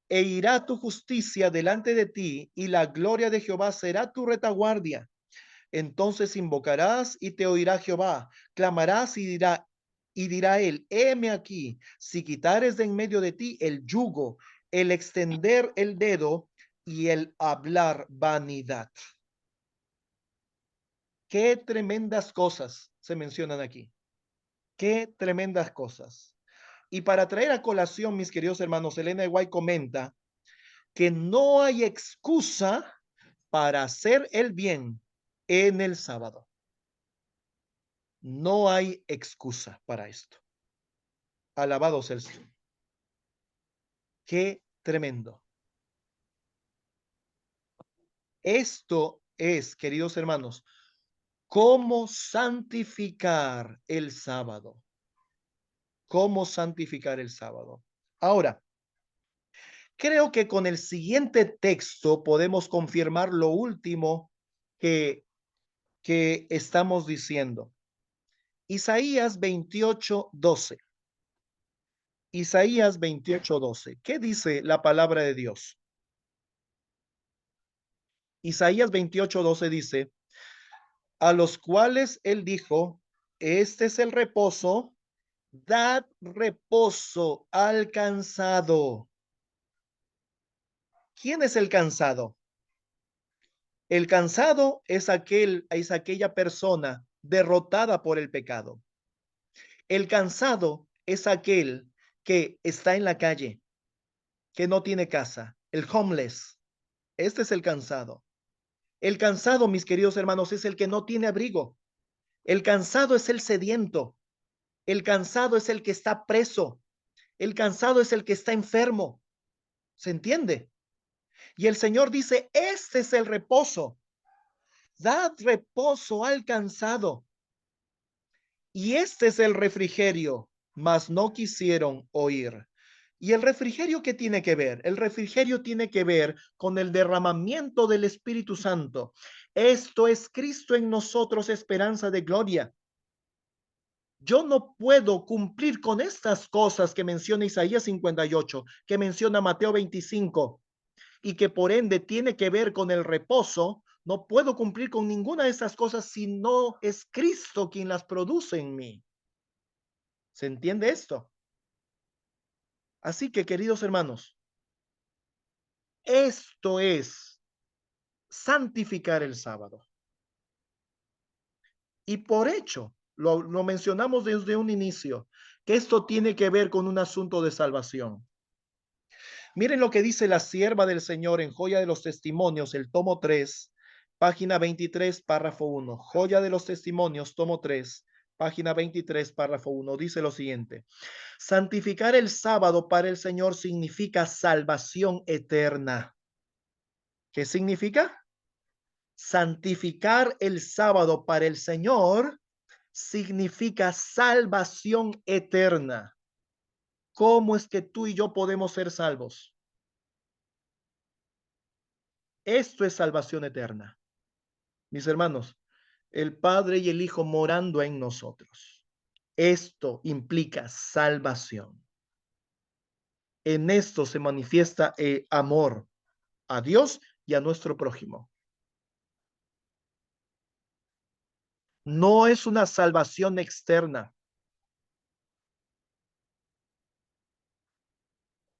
e irá tu justicia delante de ti, y la gloria de Jehová será tu retaguardia. Entonces invocarás y te oirá Jehová, clamarás y dirá él, heme aquí. Si quitares de en medio de ti el yugo, el extender el dedo y el hablar vanidad. Qué tremendas cosas se mencionan aquí. Qué tremendas cosas. Y para traer a colación, mis queridos hermanos, Elena de White comenta que no hay excusa para hacer el bien en el sábado. No hay excusa para esto. Alabado sea el Señor. Qué tremendo. Esto es, queridos hermanos, cómo santificar el sábado. Cómo santificar el sábado. Ahora, creo que con el siguiente texto podemos confirmar lo último que estamos diciendo. Isaías 28:12. Isaías 28:12. ¿Qué dice la palabra de Dios? Isaías 28:12 dice, a los cuales él dijo, este es el reposo, dad reposo al cansado. ¿Quién es el cansado? El cansado es aquella persona derrotada por el pecado. El cansado es aquel que está en la calle, que no tiene casa, el homeless. Este es el cansado. El cansado, mis queridos hermanos, es el que no tiene abrigo. El cansado es el sediento. El cansado es el que está preso. El cansado es el que está enfermo. ¿Se entiende? Y el Señor dice, este es el reposo. Dad reposo al cansado. Y este es el refrigerio, mas no quisieron oír. ¿Y el refrigerio qué tiene que ver? El refrigerio tiene que ver con el derramamiento del Espíritu Santo. Esto es Cristo en nosotros, esperanza de gloria. Yo no puedo cumplir con estas cosas que menciona Isaías 58, que menciona Mateo 25, y que por ende tiene que ver con el reposo. No puedo cumplir con ninguna de estas cosas si no es Cristo quien las produce en mí. ¿Se entiende esto? Así que, queridos hermanos, esto es santificar el sábado. Y por hecho, lo mencionamos desde un inicio, que esto tiene que ver con un asunto de salvación. Miren lo que dice la sierva del Señor en Joya de los Testimonios, el tomo 3, página 23, párrafo 1. Joya de los Testimonios, tomo 3, página 23, párrafo 1. Dice lo siguiente. Santificar el sábado para el Señor significa salvación eterna. ¿Qué significa? Santificar el sábado para el Señor significa salvación eterna. ¿Cómo es que tú y yo podemos ser salvos? Esto es salvación eterna. Mis hermanos, el Padre y el Hijo morando en nosotros. Esto implica salvación. En esto se manifiesta amor a Dios y a nuestro prójimo. No es una salvación externa.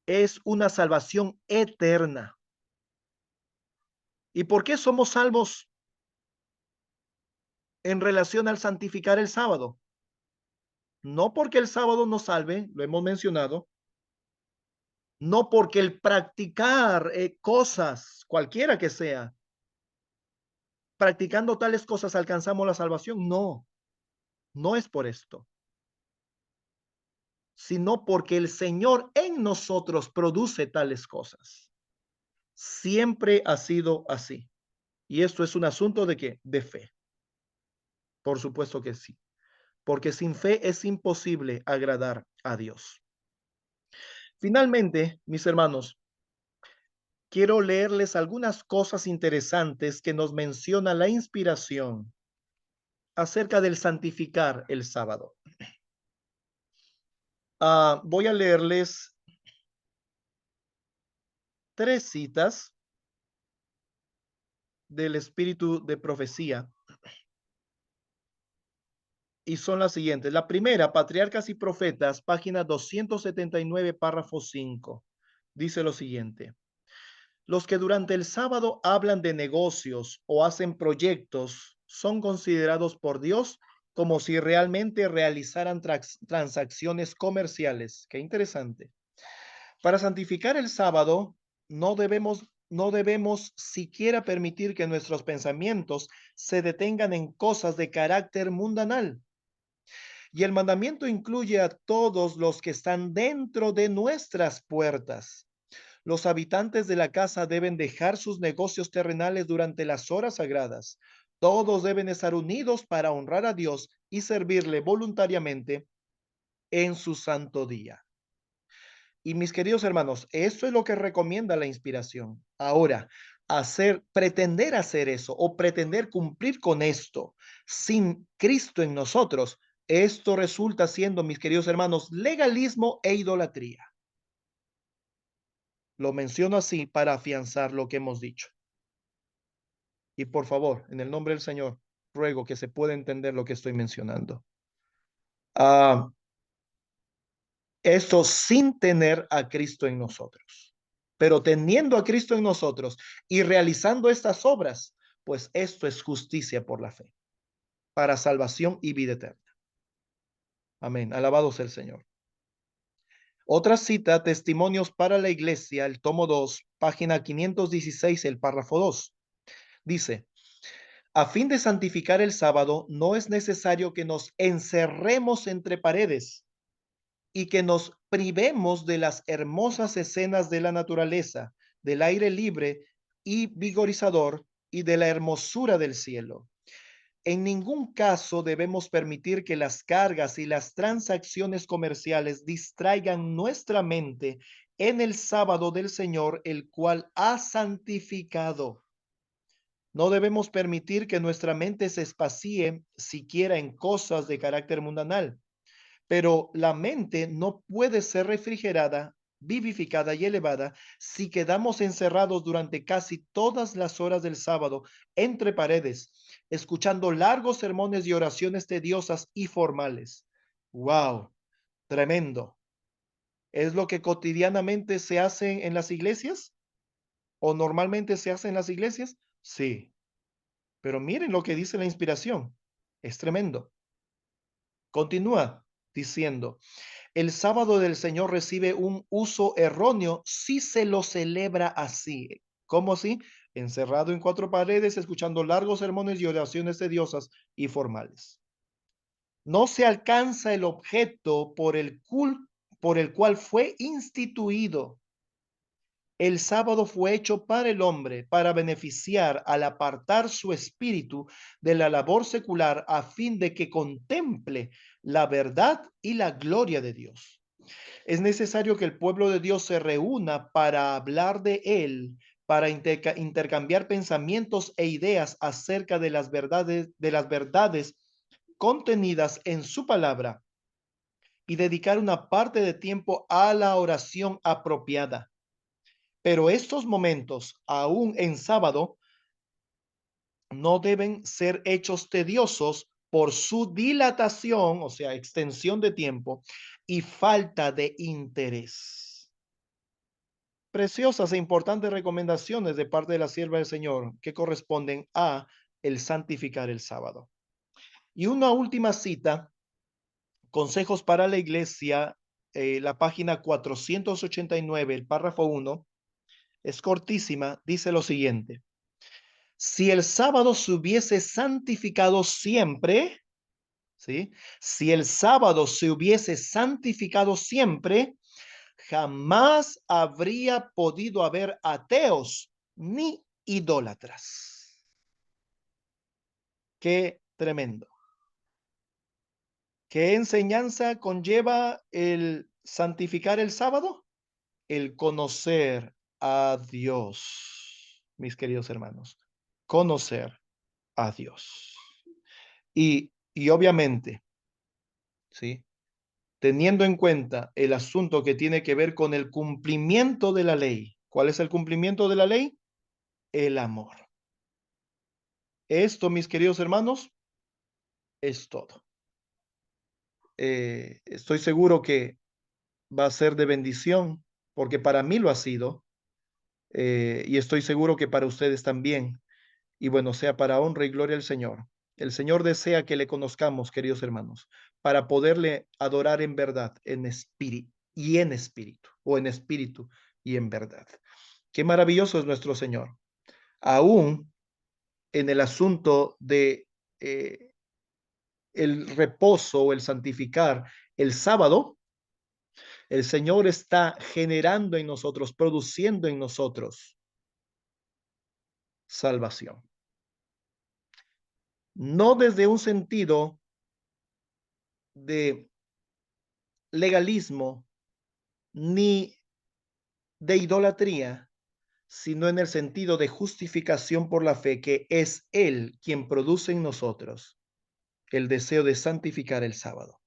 es una salvación eterna. ¿Y por qué somos salvos en relación al santificar el sábado? No porque el sábado nos salve, lo hemos mencionado, no porque el practicar cosas, cualquiera que sea, practicando tales cosas alcanzamos la salvación. No, no es por esto, sino porque el Señor en nosotros produce tales cosas. Siempre ha sido así. Y esto es un asunto de qué? De fe. Por supuesto que sí. Porque sin fe es imposible agradar a Dios. Finalmente, mis hermanos, quiero leerles algunas cosas interesantes que nos menciona la inspiración acerca del santificar el sábado. Voy a leerles 3 citas del espíritu de profecía y son las siguientes. La primera, Patriarcas y Profetas, página 279, párrafo 5. Dice lo siguiente: los que durante el sábado hablan de negocios o hacen proyectos son considerados por Dios como si realmente realizaran transacciones comerciales. Qué interesante. Para santificar el sábado, no debemos siquiera permitir que nuestros pensamientos se detengan en cosas de carácter mundanal. Y el mandamiento incluye a todos los que están dentro de nuestras puertas. Los habitantes de la casa deben dejar sus negocios terrenales durante las horas sagradas. Todos deben estar unidos para honrar a Dios y servirle voluntariamente en su santo día. Y mis queridos hermanos, esto es lo que recomienda la inspiración. Ahora, pretender hacer eso o pretender cumplir con esto sin Cristo en nosotros, esto resulta siendo, mis queridos hermanos, legalismo e idolatría. Lo menciono así para afianzar lo que hemos dicho. Y por favor, en el nombre del Señor, ruego que se pueda entender lo que estoy mencionando. Esto sin tener a Cristo en nosotros. Pero teniendo a Cristo en nosotros y realizando estas obras, pues esto es justicia por la fe, para salvación y vida eterna. Amén. Alabado sea el Señor. Otra cita, Testimonios para la Iglesia, el tomo 2, página 516, el párrafo 2. Dice: a fin de santificar el sábado, no es necesario que nos encerremos entre paredes y que nos privemos de las hermosas escenas de la naturaleza, del aire libre y vigorizador y de la hermosura del cielo. En ningún caso debemos permitir que las cargas y las transacciones comerciales distraigan nuestra mente en el sábado del Señor, el cual ha santificado. No debemos permitir que nuestra mente se espacie siquiera en cosas de carácter mundanal. Pero la mente no puede ser refrigerada, vivificada y elevada si quedamos encerrados durante casi todas las horas del sábado entre paredes, escuchando largos sermones y oraciones tediosas y formales. ¡Wow! Tremendo. ¿Es lo que cotidianamente se hace en las iglesias? ¿O normalmente se hace en las iglesias? Sí. Pero miren lo que dice la inspiración. Es tremendo. Continúa diciendo: el sábado del Señor recibe un uso erróneo si se lo celebra así. ¿Cómo así? Encerrado en 4 paredes, escuchando largos sermones y oraciones tediosas y formales. No se alcanza el objeto por el cual fue instituido. El sábado fue hecho para el hombre, para beneficiar al apartar su espíritu de la labor secular a fin de que contemple la verdad y la gloria de Dios. Es necesario que el pueblo de Dios se reúna para hablar de él, para intercambiar pensamientos e ideas acerca de las verdades contenidas en su palabra y dedicar una parte de tiempo a la oración apropiada. Pero estos momentos, aún en sábado, no deben ser hechos tediosos por su dilatación, o sea, extensión de tiempo y falta de interés. preciosas e importantes recomendaciones de parte de la sierva del Señor que corresponden a el santificar el sábado. Y una última cita, Consejos para la Iglesia, la página 489, el párrafo 1, es cortísima, dice lo siguiente: si el sábado se hubiese santificado siempre, ¿sí? Si el sábado se hubiese santificado siempre, jamás habría podido haber ateos ni idólatras. Qué tremendo. ¿Qué enseñanza conlleva el santificar el sábado? El conocer a Dios, mis queridos hermanos. Conocer a Dios. Y obviamente, ¿sí? Teniendo en cuenta el asunto que tiene que ver con el cumplimiento de la ley. ¿Cuál es el cumplimiento de la ley? El amor. Esto, mis queridos hermanos, es todo. Estoy seguro que va a ser de bendición, porque para mí lo ha sido, y estoy seguro que para ustedes también. Y bueno, sea para honra y gloria del Señor. El Señor desea que le conozcamos, queridos hermanos, para poderle adorar en verdad, en espíritu o en espíritu y en verdad. Qué maravilloso es nuestro Señor. Aún en el asunto de el reposo o el santificar el sábado, el Señor está generando en nosotros, produciendo en nosotros salvación. No desde un sentido de legalismo ni de idolatría, sino en el sentido de justificación por la fe, que es Él quien produce en nosotros el deseo de santificar el sábado.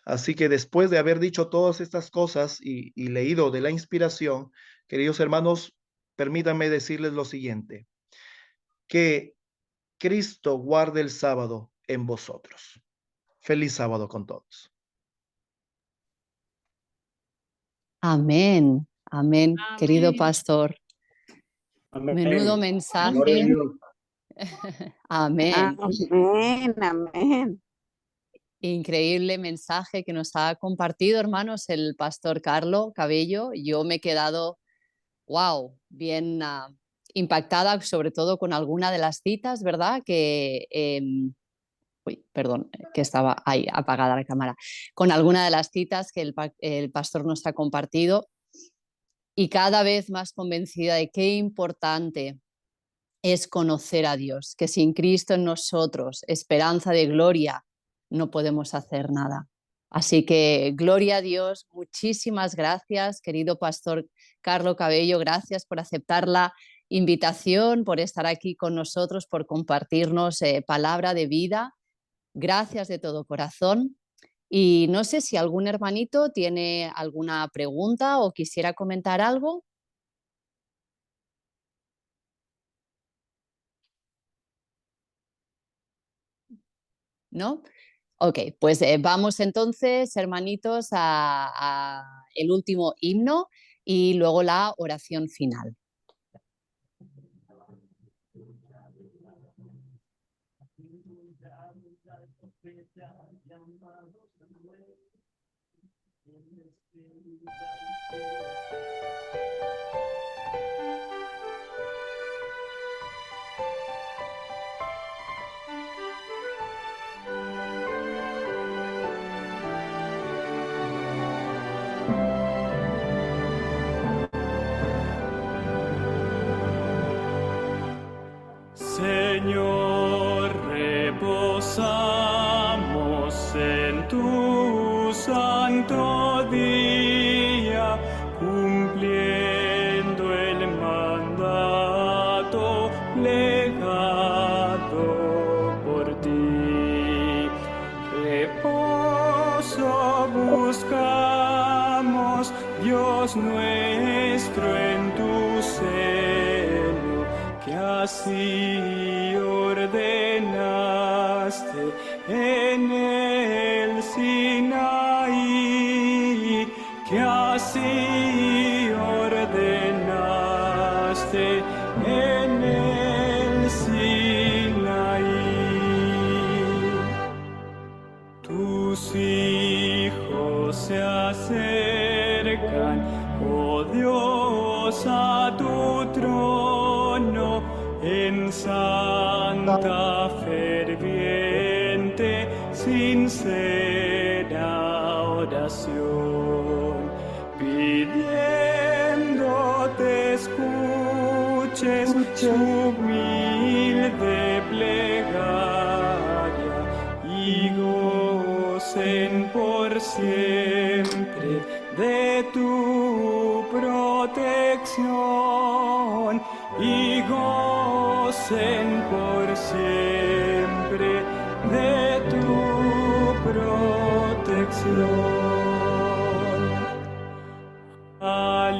Así que después de haber dicho todas estas cosas y leído de la inspiración, queridos hermanos, permítanme decirles lo siguiente: que Cristo guarde el sábado en vosotros. Feliz sábado con todos. Amén, amén, querido Amén. pastor. Amén. Menudo Gloria a mensaje. Dios. Amén. Amén, amén. Increíble mensaje que nos ha compartido, hermanos, el pastor Carlo Cabello. Yo me he quedado, wow, bien impactada, sobre todo con alguna de las citas, ¿verdad? Uy, perdón, que estaba ahí apagada la cámara. Con alguna de las citas que el pastor nos ha compartido, y cada vez más convencida de qué importante es conocer a Dios, que sin Cristo en nosotros, esperanza de gloria, no podemos hacer nada. Así que gloria a Dios, muchísimas gracias, querido pastor Carlo Cabello, gracias por aceptar la invitación, por estar aquí con nosotros, por compartirnos palabra de vida. Gracias de todo corazón. Y no sé si algún hermanito tiene alguna pregunta o quisiera comentar algo. ¿No? Ok, pues vamos entonces, hermanitos, a el último himno y luego la oración final. Señor, reposamos en tu santo día, cumpliendo el mandato legado por ti. Reposo buscamos, Dios nuestro, en tu seno, que así ordenaste en el Sinaí, que así ordenaste en el Sinaí. Tus hijos se acercan, oh Dios, a tu trono en santa, ferviente, sincera oración, pidiendo te escuches su humilde plegaria y gocen por siempre de tu protección, y gocen por siempre de tu protección.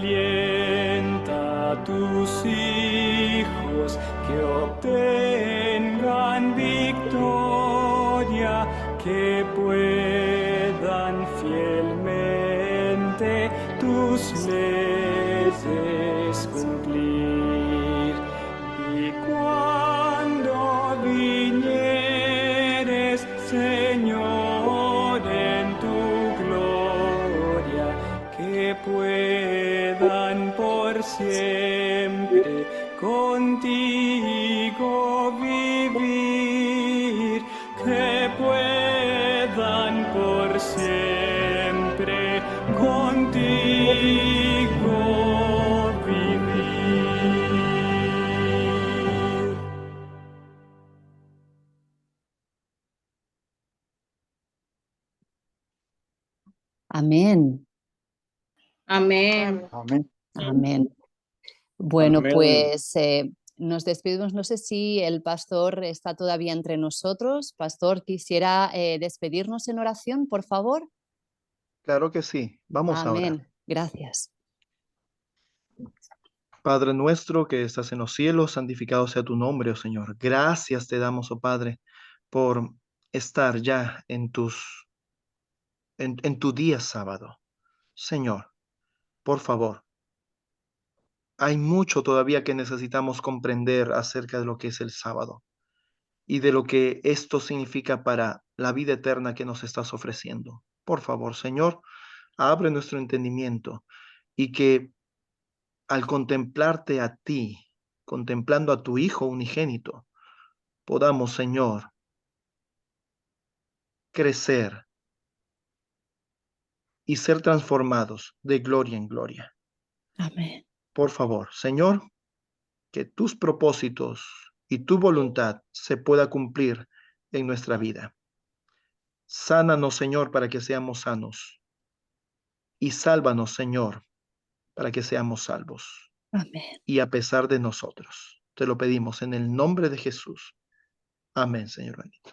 Alienta a tus hijos que obtengan victoria, que puedan fielmente tus leyes cumplir. Y cuando vinieres, Señor, en tu gloria, que puedan por siempre contigo vivir, que puedan por siempre contigo vivir. Amén. Amén. Amén. Amén. Bueno, Amén. pues nos despedimos. No sé si el pastor está todavía entre nosotros. Pastor, quisiera despedirnos en oración, por favor. Claro que sí. Vamos ahora. Amén. Gracias. Padre nuestro que estás en los cielos, santificado sea tu nombre, oh Señor. Gracias te damos, oh Padre, por estar ya en tu día sábado. Señor, por favor, hay mucho todavía que necesitamos comprender acerca de lo que es el sábado y de lo que esto significa para la vida eterna que nos estás ofreciendo. Por favor, Señor, abre nuestro entendimiento y que al contemplarte a ti, contemplando a tu Hijo unigénito, podamos, Señor, crecer y ser transformados de gloria en gloria. Amén. Por favor, Señor, que tus propósitos y tu voluntad se pueda cumplir en nuestra vida. Sánanos, Señor, para que seamos sanos. Y sálvanos, Señor, para que seamos salvos. Amén. Y a pesar de nosotros. Te lo pedimos en el nombre de Jesús. Amén, Señor bendito.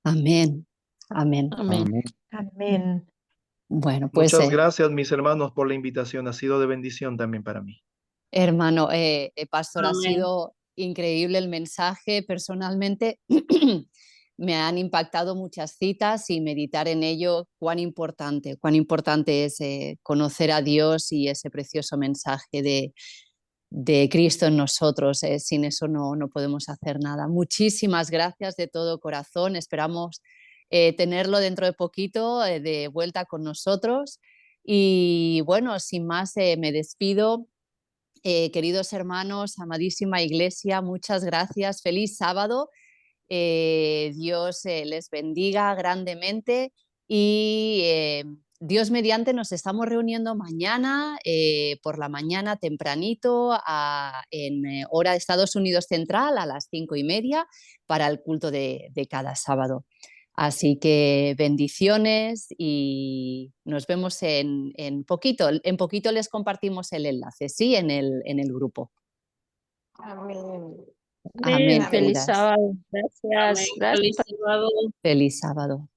Amén. Amén. Amén. Amén. Amén. Bueno, pues Muchas gracias, mis hermanos, por la invitación. Ha sido de bendición también para mí. hermano, pastor, ha Amén. sido increíble el mensaje. Personalmente me han impactado muchas citas y meditar en ello, cuán importante es conocer a Dios y ese precioso mensaje de Cristo en nosotros. Sin eso no podemos hacer nada. Muchísimas gracias de todo corazón. Esperamos tenerlo dentro de poquito de vuelta con nosotros. Y bueno, sin más, me despido. Queridos hermanos, amadísima iglesia, muchas gracias. Feliz sábado. Dios les bendiga grandemente y Dios mediante nos estamos reuniendo mañana por la mañana tempranito en hora de Estados Unidos Central a las 5:30 para el culto de cada sábado. Así que bendiciones y nos vemos en poquito. En poquito les compartimos el enlace, ¿sí? En el grupo. Amén. Amén, Feliz queridas. sábado. Gracias. Amén. Gracias. Feliz sábado. Feliz sábado.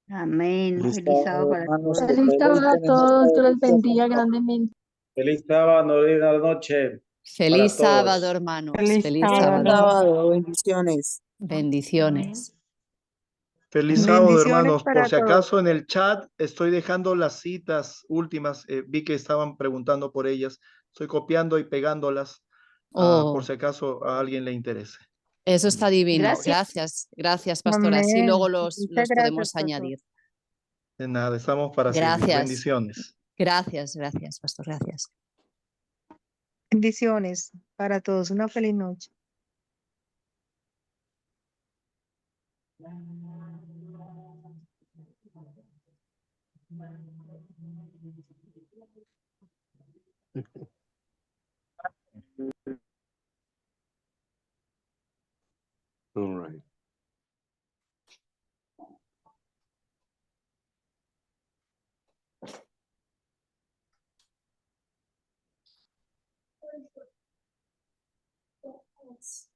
Amén. Feliz Feliz sábado para hermanos, todos. que Feliz sábado a aprovechen todos. esta Que los bendición. bendiga grandemente. Feliz sábado, linda noche. Feliz Para todos. sábado, hermanos. Feliz Feliz sábado. sábado. Bendiciones. Bendiciones. Feliz sábado, Bendiciones hermanos. para Por si todos. acaso en el chat estoy dejando las citas últimas. Vi que estaban preguntando por ellas. Estoy copiando y pegándolas Oh, por si acaso a alguien le interese. eso está divino. Gracias. Gracias, pastor. Así luego Amén. los Muchas podemos gracias, pastor. añadir. De nada, estamos para servir. Gracias. Bendiciones. Gracias, pastor. Gracias. Bendiciones para todos. Una feliz noche. All right. Yes.